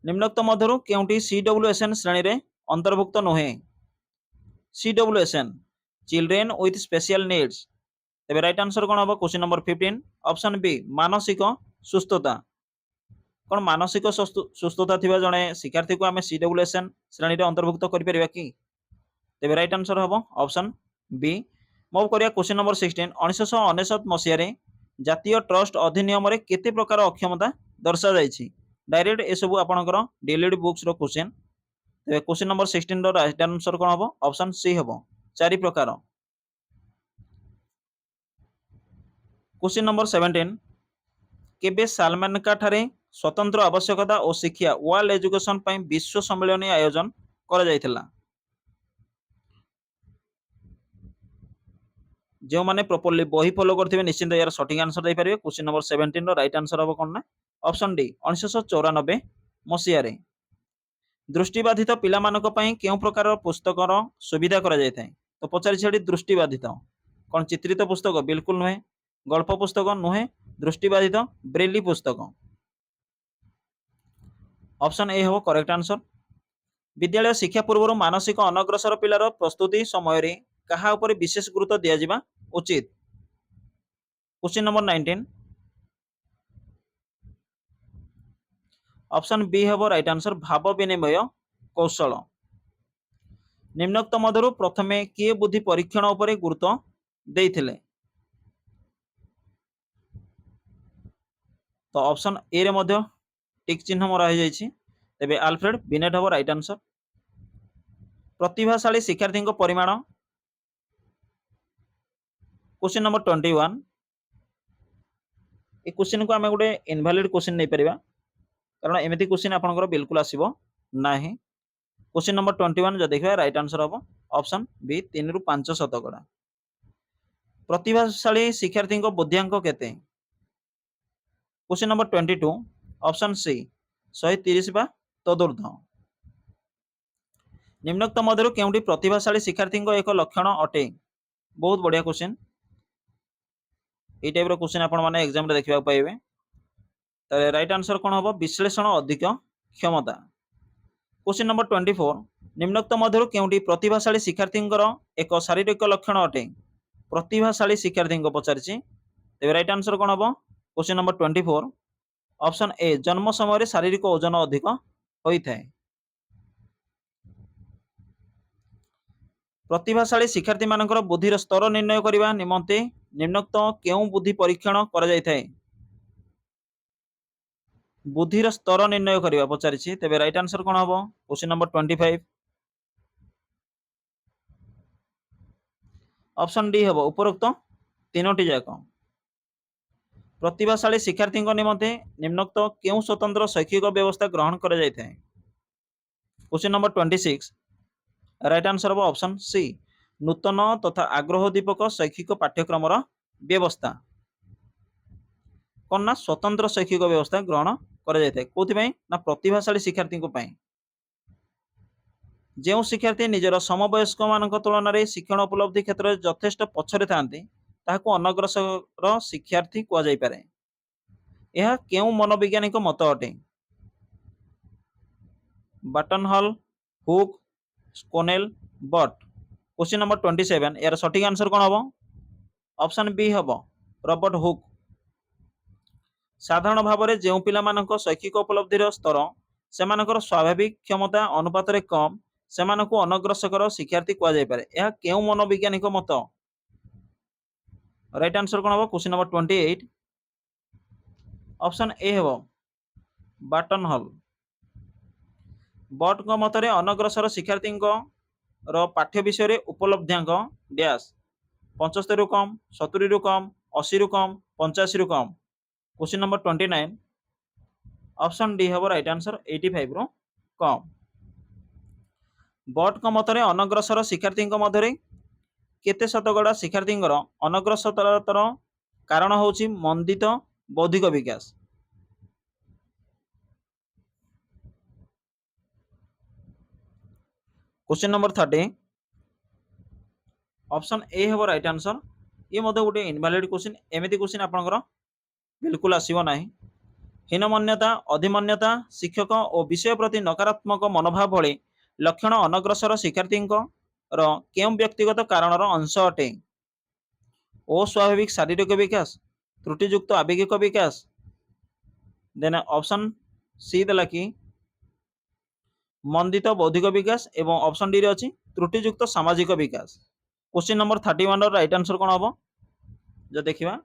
निम्नोक्त मध्यरु केउंटी CWSN श्रेणी रे अंतर्भुक्त नुहे? CWSN children with special needs. तेबे राइट आंसर कोन हबो? क्वेश्चन नंबर 15 ऑप्शन बी मानसिक सुस्थता। कोन मानसिक सुस्थता थिबा जणे शिक्षार्थी को आमे CWSN श्रेणी रे अंतर्भुक्त करि परिबा कि? तेबे राइट आंसर हबो ऑप्शन बी। मूव करिया क्वेश्चन नंबर 16 1999 मसिया रे जातीय ट्रस्ट अधिनियम रे केते प्रकार अक्षमता दर्शा जायछि? डायरेक्ट ए सब आपनकर डीएलएड बुक्स रो क्वेश्चन। तेबे क्वेश्चन नंबर 16 रो राइट आंसर कोन हबो? ऑप्शन सी हबो 4 प्रकार। क्वेश्चन नंबर 17 केबे सालमानका ठारे स्वतंत्र आवश्यकता और शिक्षा वर्ल्ड एजुकेशन पई विश्व सम्मेलन आयोजन करा जायतिला? जो माने प्रॉपर्ली बही फॉलो करथिबे निश्चित यार सटीक आंसर दे परिबे। क्वेश्चन नंबर 17 रो राइट आंसर हबो कोन ना? ऑप्शन डी 1994 मसिया रे दृष्टिबाधित पिला मानक पई केउ प्रकार पुस्तकर सुविधा करा जाय थाए? तो पचारि छडी दृष्टिबाधित कोन चित्रित पुस्तक? बिल्कुल नहे। गल्प पुस्तक नुहे। दृष्टिबाधित ब्रेली पुस्तक। ऑप्शन ए हो करेक्ट आंसर। विद्यालय शिक्षा पूर्व मानसिक अनग्रसर पिलार प्रस्तुति समय रे कहा ऊपर विशेष गुरुत्व दिया जिबा उचित? क्वेश्चन नंबर 19 ऑप्शन बी हेबो राइट आंसर भाव विनिमय कौशल। निम्नोक्त मध्यरु प्रथमे किए बुद्धि परीक्षण उपरे गुरुत्व देइथिले? तो ऑप्शन ए रे मध्य टिक चिन्ह मरा हो जाइछि। तेबे अल्फ्रेड बिनेट हेबो राइट आंसर। प्रतिभाशाली शिक्षार्थी परिमाण क्वेश्चन नंबर 21 ए क्वेश्चन को आमे गोटे इनवैलिड क्वेश्चन नै परिबा कारण एमिति क्वेश्चन आपनकर बिल्कुल आसीबो नाही। क्वेश्चन नंबर 21 जो देखबा राइट आंसर हबो ऑप्शन बी 3 रु 5 शतकड़ा। प्रतिभाशाली शिक्षार्थी बुद्धियांक केते? क्वेश्चन नंबर 22 ऑप्शन सी 130 बा तदूर्ध। निम्नोक्त मध्यरु केउंटी प्रतिभाशाली शिक्षार्थी एक लक्षण अटे? बहुत बढ़िया क्वेश्चन। ए टाइप रो क्वेश्चन आपण माने एग्जाम रे देखिबा पाइबे। त राइट आंसर कोन हबो? विश्लेषण अधिक क्षमता। क्वेश्चन नंबर 24 निम्नोक्त मध्यरु केउंटी प्रतिभाशाली शिक्षार्थी एक शारीरिक लक्षण अटे? प्रतिभाशाली शिक्षार्थी पचारिछि। तेबे राइट आंसर कोन हबो? क्वेश्चन नंबर 24 ऑप्शन ए जन्म समय रे शारीरिक ओजन अधिक होई थाए। प्रतिभाशाली शिक्षार्थी मानकर बुद्धिर स्तर निर्णय करबा निमंते निम्नोक्त केउ बुद्धि परीक्षण करा जाय थाए? बुद्धिर स्तर निर्णय करबा पचारिछि। तेबे राइट आंसर कोन हबो? क्वेश्चन नंबर 25 ऑप्शन डी हबो उपरोक्त तीनोटी जाक। प्रतिभाशाली शिक्षार्थी निमंते निम्नोक्त केउ स्वतंत्र शैक्षिक व्यवस्था ग्रहण करा जाय थाए? क्वेश्चन नंबर 26 राइट आंसर हबो ऑप्शन सी नूतन तथा आग्रह दीपक शैक्षिक पाठ्यक्रम व्यवस्था। कौन ना स्वतंत्र शैक्षिक व्यवस्था ग्रहण करा जाय थाए कोथि पई ना प्रतिभाशाली शिक्षार्थी को पई। ଯେଉଁ ଶିକ୍ଷାର୍ଥୀ ନିଜର ସମବୟସ୍କମାନଙ୍କ ତୁଳନାରେ ଶିକ୍ଷଣ ଉପଲବ୍ଧି କ୍ଷେତ୍ରରେ ଯଥେଷ୍ଟ ପଛରେ ଥାନ୍ତି ତାହାକୁ ଅନଗ୍ରସର ଶିକ୍ଷାର୍ଥୀ କୁହାଯାଇପାରେ। ଏହା କେଉଁ ମନୋବୈଜ୍ଞାନିକ ମତ ଅଟେ? ବାଟନ Hull, Hook, Schonell, Burt. Question number 27 यार सठिक आंसर कौन हम? ऑप्शन बी हम रॉबर्ट हुक। साधारण भाव में जो पिलामानक शैक्षिक उपलब्धिर स्तर सेमानकर स्वाभाविक क्षमता अनुपात रे कम सेमानकु अनग्रसकर शिक्षार्थी कुआ जाय पारे। यह केउ मनोवैज्ञानिक मत? राइट आंसर कौन हम? क्वेश्चन नंबर 28 ऑप्शन ए हम बाटन हल। बट मतरे अनग्रसर शिक्षार्थी पाठ्य विषय उपलब्धियांक डैश 75 रु कम, 70 रु कम, 80 रु कम, 85 रु कम। क्वेश्चन नंबर 29 ऑप्शन डी हम राइट आंसर 85 रु कम। बट मतरे अनग्रसर शिक्षार्थी मध्य केते शतकड़ा शिक्षार्थी अनग्रसरतार कारण होची मंदित बौद्धिक विकास। क्वेश्चन नंबर 30 ऑप्शन ए हम राइट आंसर। ये मध्य गोटे इनवैलिड क्वेश्चन। एमती क्वेश्चन आपंकर बिल्कुल आसब ना। हीनमान्यता, अधिमान्यता, शिक्षक और विषय प्रति नकारात्मक मनोभाव भली लक्षण अनग्रसर शिक्षार्थी केउं व्यक्तिगत कारणर अंश अटे? अस्वाभाविक शारीरिक विकास, त्रुटियुक्त आवेगिक विकास, देन ऑप्शन सी देला कि मंदित बौद्धिक विकास एवं ऑप्शन डी रे अछि त्रुटियुक्त सामाजिक विकास। क्वेश्चन नंबर 31 रो राइट आंसर कोन हबो? जो देखिबा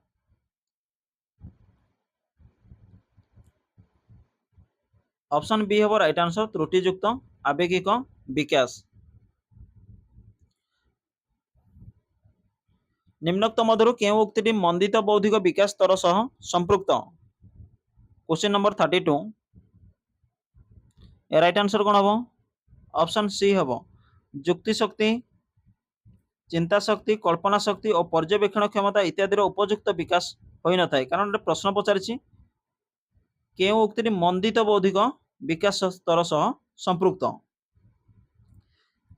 ऑप्शन बी हबो राइट आंसर त्रुटियुक्त आवेगिक विकास। निम्नोक्त मध्यरु केउं उक्तिटी मंदित बौद्धिक विकास स्तर सह संपृक्त? क्वेश्चन नंबर 32 राइट आंसर कोन हबो? ऑप्शन सी हबो युक्ति शक्ति, चिंता शक्ति, कल्पना शक्ति और पर्यवेक्षण क्षमता इत्यादि उपयुक्त विकास होई न थाए। कारण प्रश्न पचारिछि केउं उक्तिटी मंदित बौद्धिक विकास स्तर सह संपृक्त?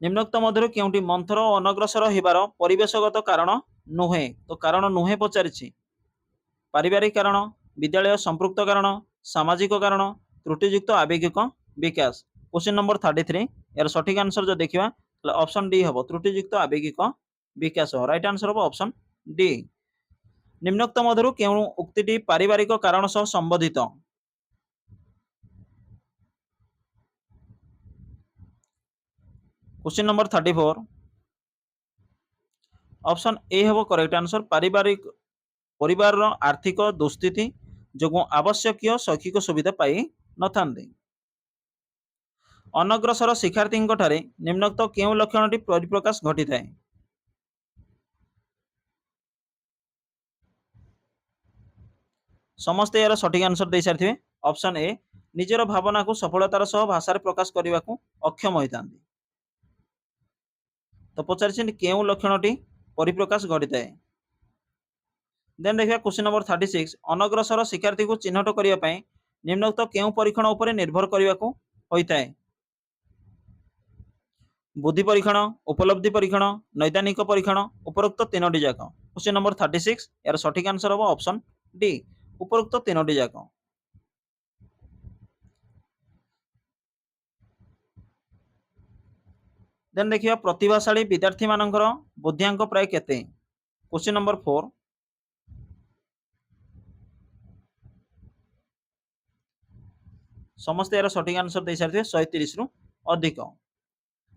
निम्नोक्त मध्यरु केउंटी मंथर और अनग्रसर हेबार परिवेशगत कारण नुहे? तो कारण नुहे पचारिछि। पारिवारिक कारण, विद्यालय संपृक्त कारण, सामाजिक कारण, त्रुटियुक्त आवेगिक विकास। क्वेश्चन नंबर 33 यार सठिक आंसर जो देखिबा ऑप्शन डी हबो त्रुटियुक्त आवेगिक विकास। राइट आंसर हबो ऑप्शन डी। निम्नोक्त मध्यरु केउं उक्तिटी पारिवारिक कारण सह संबंधित? क्वेश्चन नंबर 34 ऑप्शन ए हबो करेक्ट आंसर पारिवारिक परिवार आर्थिक दुस्थिति जो आवश्यक शैक्षिक सुविधा पाई न थांते। अनग्रसर शिक्षार्थी निम्नोक्त केउं लक्षणटी परिप्रकाश घटी थाए? समस्ते यार सठिक आंसर दे सारिथिबे। ऑप्शन ए निजर भावना को सफलतार सह भाषा प्रकाश करने को अक्षम होता। तो पचारि केउं लक्षणटी परिप्रकाश घटी थाए? देन देखिए क्वेश्चन नंबर 36 अनग्रसर शिक्षार्थी को चिन्हट करिया पई निम्नोक्त केउं परीक्षण उपरे निर्भर करिया को होइताए? बुद्धि परीक्षण, उपलब्धि परीक्षण, नैदानिक परीक्षण, उपरोक्त तीनोटी जाक। क्वेश्चन नंबर 36 यार सठिक आंसर हबो ऑप्शन डी उपरोक्त तीनोटी जाक। देन देखिए प्रतिभाशाली विद्यार्थी मानकर बुद्धियांक प्राय केते? क्वेश्चन नंबर 4 समस्त यार सठिक आंसर दे सारिथिबे 130 रु अधिक।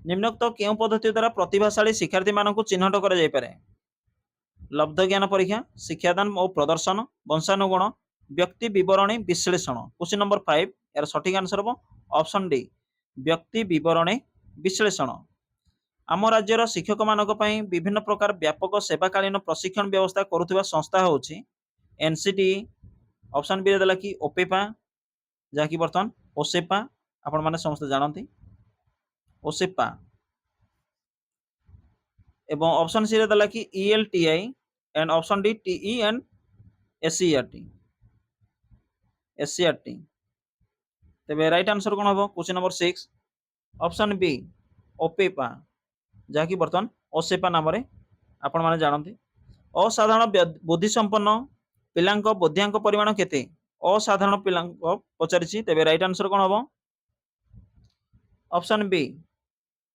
निम्नोक्त केउं पद्धति द्वारा प्रतिभाशाली शिक्षार्थी मानक चिन्हट करा जाय पारे? लब्ध ज्ञान परीक्षा, शिक्षादान और प्रदर्शन, वंशानुगुण, व्यक्ति विवरणी विश्लेषण। क्वेश्चन नंबर 5 यार सठिक आंसर हबो ऑप्शन डी व्यक्ति विवरणी विश्लेषण। आम राज्यर शिक्षक मानक पई विभिन्न प्रकार व्यापक सेवाकालीन प्रशिक्षण व्यवस्था करुवा संस्था होची एनसीटी। ऑप्शन बी देला कि ओपेपा जहाँकि बर्तमान ओसेपा आपण माने समस्त जानती ओसेपा एवं ऑप्शन सी रे देला कि ELTI and option D TE and SCERT SCERT. तबे राइट आंसर कोन हबो? Question number 6 option B OPEPA जहाँकि बर्तमान ओसेपा नाम आपण माने जानते। असाधारण बुद्धिसंपन्न पिलांक बोध्यांक परिमाण केते? असाधारण पिलांक पचारिछि तेबे राइट आंसर कोन हबो? ऑप्शन बी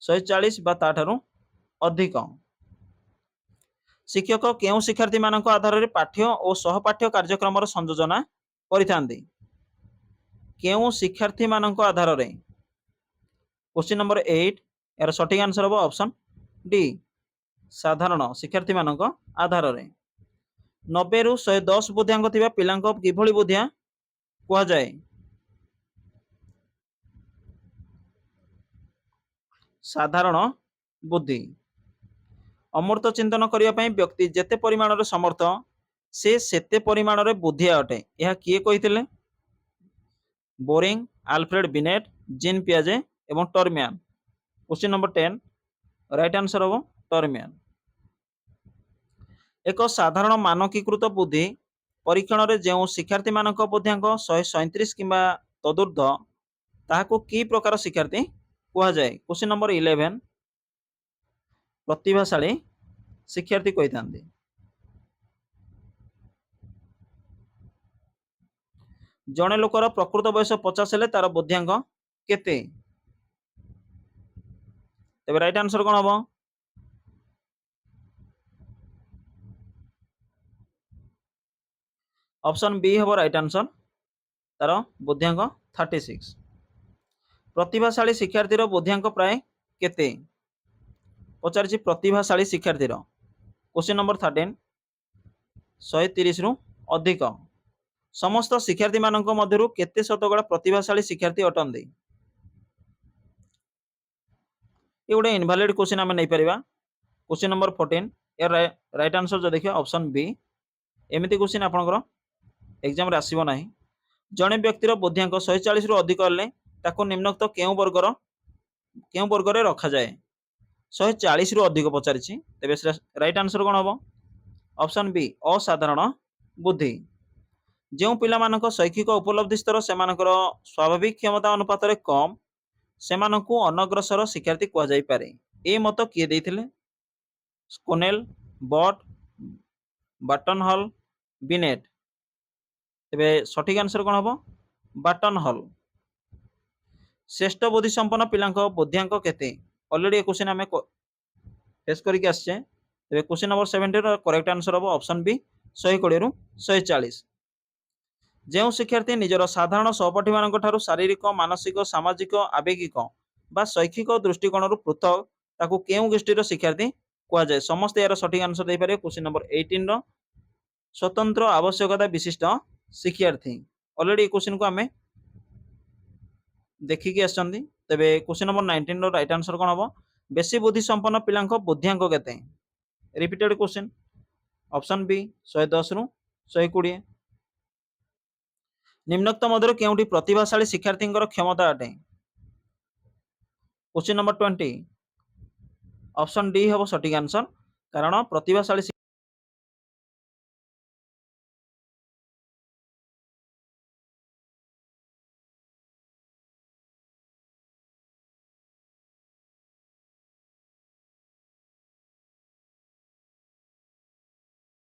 140 बा ताठारु अधिक। शिक्षक केउ शिक्षार्थी मानक आधार रे पाठ्य और सहपाठ्य कार्यक्रम संयोजना करिथांती? केउ शिक्षार्थी मानक आधार रे? क्वेश्चन नंबर 8 यार सठिक आंसर हबो ऑप्शन डी साधारण शिक्षार्थी मानक आधार रे। 90 रु 110 बुद्धियांक थिबा पिलांक किभଳି बुद्धिया कुहा जाय? साधारण बुद्धि। अमूर्त चिंतन करिया पई व्यक्ति जेते परिमाण रे समर्थ से सेते परिमाण रे बुद्धिया अटे यह किए कहिथिले? बोरिंग, आल्फ्रेड बिनेट, जीन पियाजे एवं टर्मियान। क्वेश्चन नंबर 10 राइट आंसर हबो टर्मियान। एक साधारण मानकीकृत बुद्धि परीक्षण रे जेउ शिक्षार्थी मानक बुद्धियांक 137 किंबा तदुर्ध ताहाको की प्रकार शिक्षार्थी कुहा जाय? क्वेश्चन नंबर 11 प्रतिभाशाली शिक्षार्थी कहिथांती। जणे लोकर प्रकृत बयस 50 हेले तार बुद्धियांक केते? तेबे राइट आंसर कोन हबो? ऑप्शन बी हबो राइट आंसर तार बुद्धियांक 36। प्रतिभाशाली शिक्षार्थीर बुद्धियांक प्राय केते? पचारिछि प्रतिभाशाली शिक्षार्थीर। क्वेश्चन नंबर 13 130 रु अधिक। समस्त शिक्षार्थी मानक मध्यरु केते शतकड़ा प्रतिभाशाली शिक्षार्थी अटंती? ये गोटे इनवैलिड क्वेश्चन आमे नै परिबा। क्वेश्चन नंबर 14 यार राइट आंसर जो देखिए ऑप्शन बी। एमिति क्वेश्चन आपनकर एग्जाम रे आसीबो नाही। जणे व्यक्तिर बुद्धियांक 140 रु अधिक हेले ताको निम्नोक्त केउ वर्ग रे रखा जाए? 140 रु अधिक पचारिछि तेबे राइट आंसर कोन हबो? ऑप्शन बी असाधारण बुद्धि। जो पिला मानक शैक्षिक उपलब्धि स्तर सेमानकर स्वाभाविक क्षमता अनुपात रे कम सेमानकु अनग्रसर शिक्षार्थी कुहा जाई पारे। ए मत किए देइथिले? स्कोनेल, बट, बाटन हल, बिनेट। तेबे सठिक आंसर कोन हबो? बाटन हल। श्रेष्ठ बुद्धि संपन्न पिलांक बुद्धियांक केते? ऑलरेडी ए क्वेश्चन आमे फेस करिक आछे। तेबे क्वेश्चन नंबर 17 रो करेक्ट आंसर हबो ऑप्शन बी 120 रु 140। जो शिक्षार्थी निजर साधारण सहपाठी मानक ठारू शारीरिक, मानसिक, सामाजिक, आवेगिक बा शैक्षिक दृष्टिकोण पृथक ताकू केउ गोष्ठीर शिक्षार्थी कुहा जाए? समस्त यार सठिक आंसर दे पारे। क्वेश्चन नंबर 18 रो स्वतंत्र आवश्यकता विशिष्ट शिक्षार्थी। ऑलरेडी क्वेश्चन को आमे देखिकी आछंदी। तेबे क्वेश्चन नंबर 19 रो राइट आंसर कोन हबो? बेसी बुद्धि संपन्न पिलांक बुद्धियांक केते? Repeated question. ऑप्शन बी 110 रु 120। निम्नोक्त मध्यरु केउंटी प्रतिभाशाली शिक्षार्थींकर क्षमता अटे? क्वेश्चन नंबर 20 ऑप्शन डी हबो सठिक आंसर कारण प्रतिभाशाली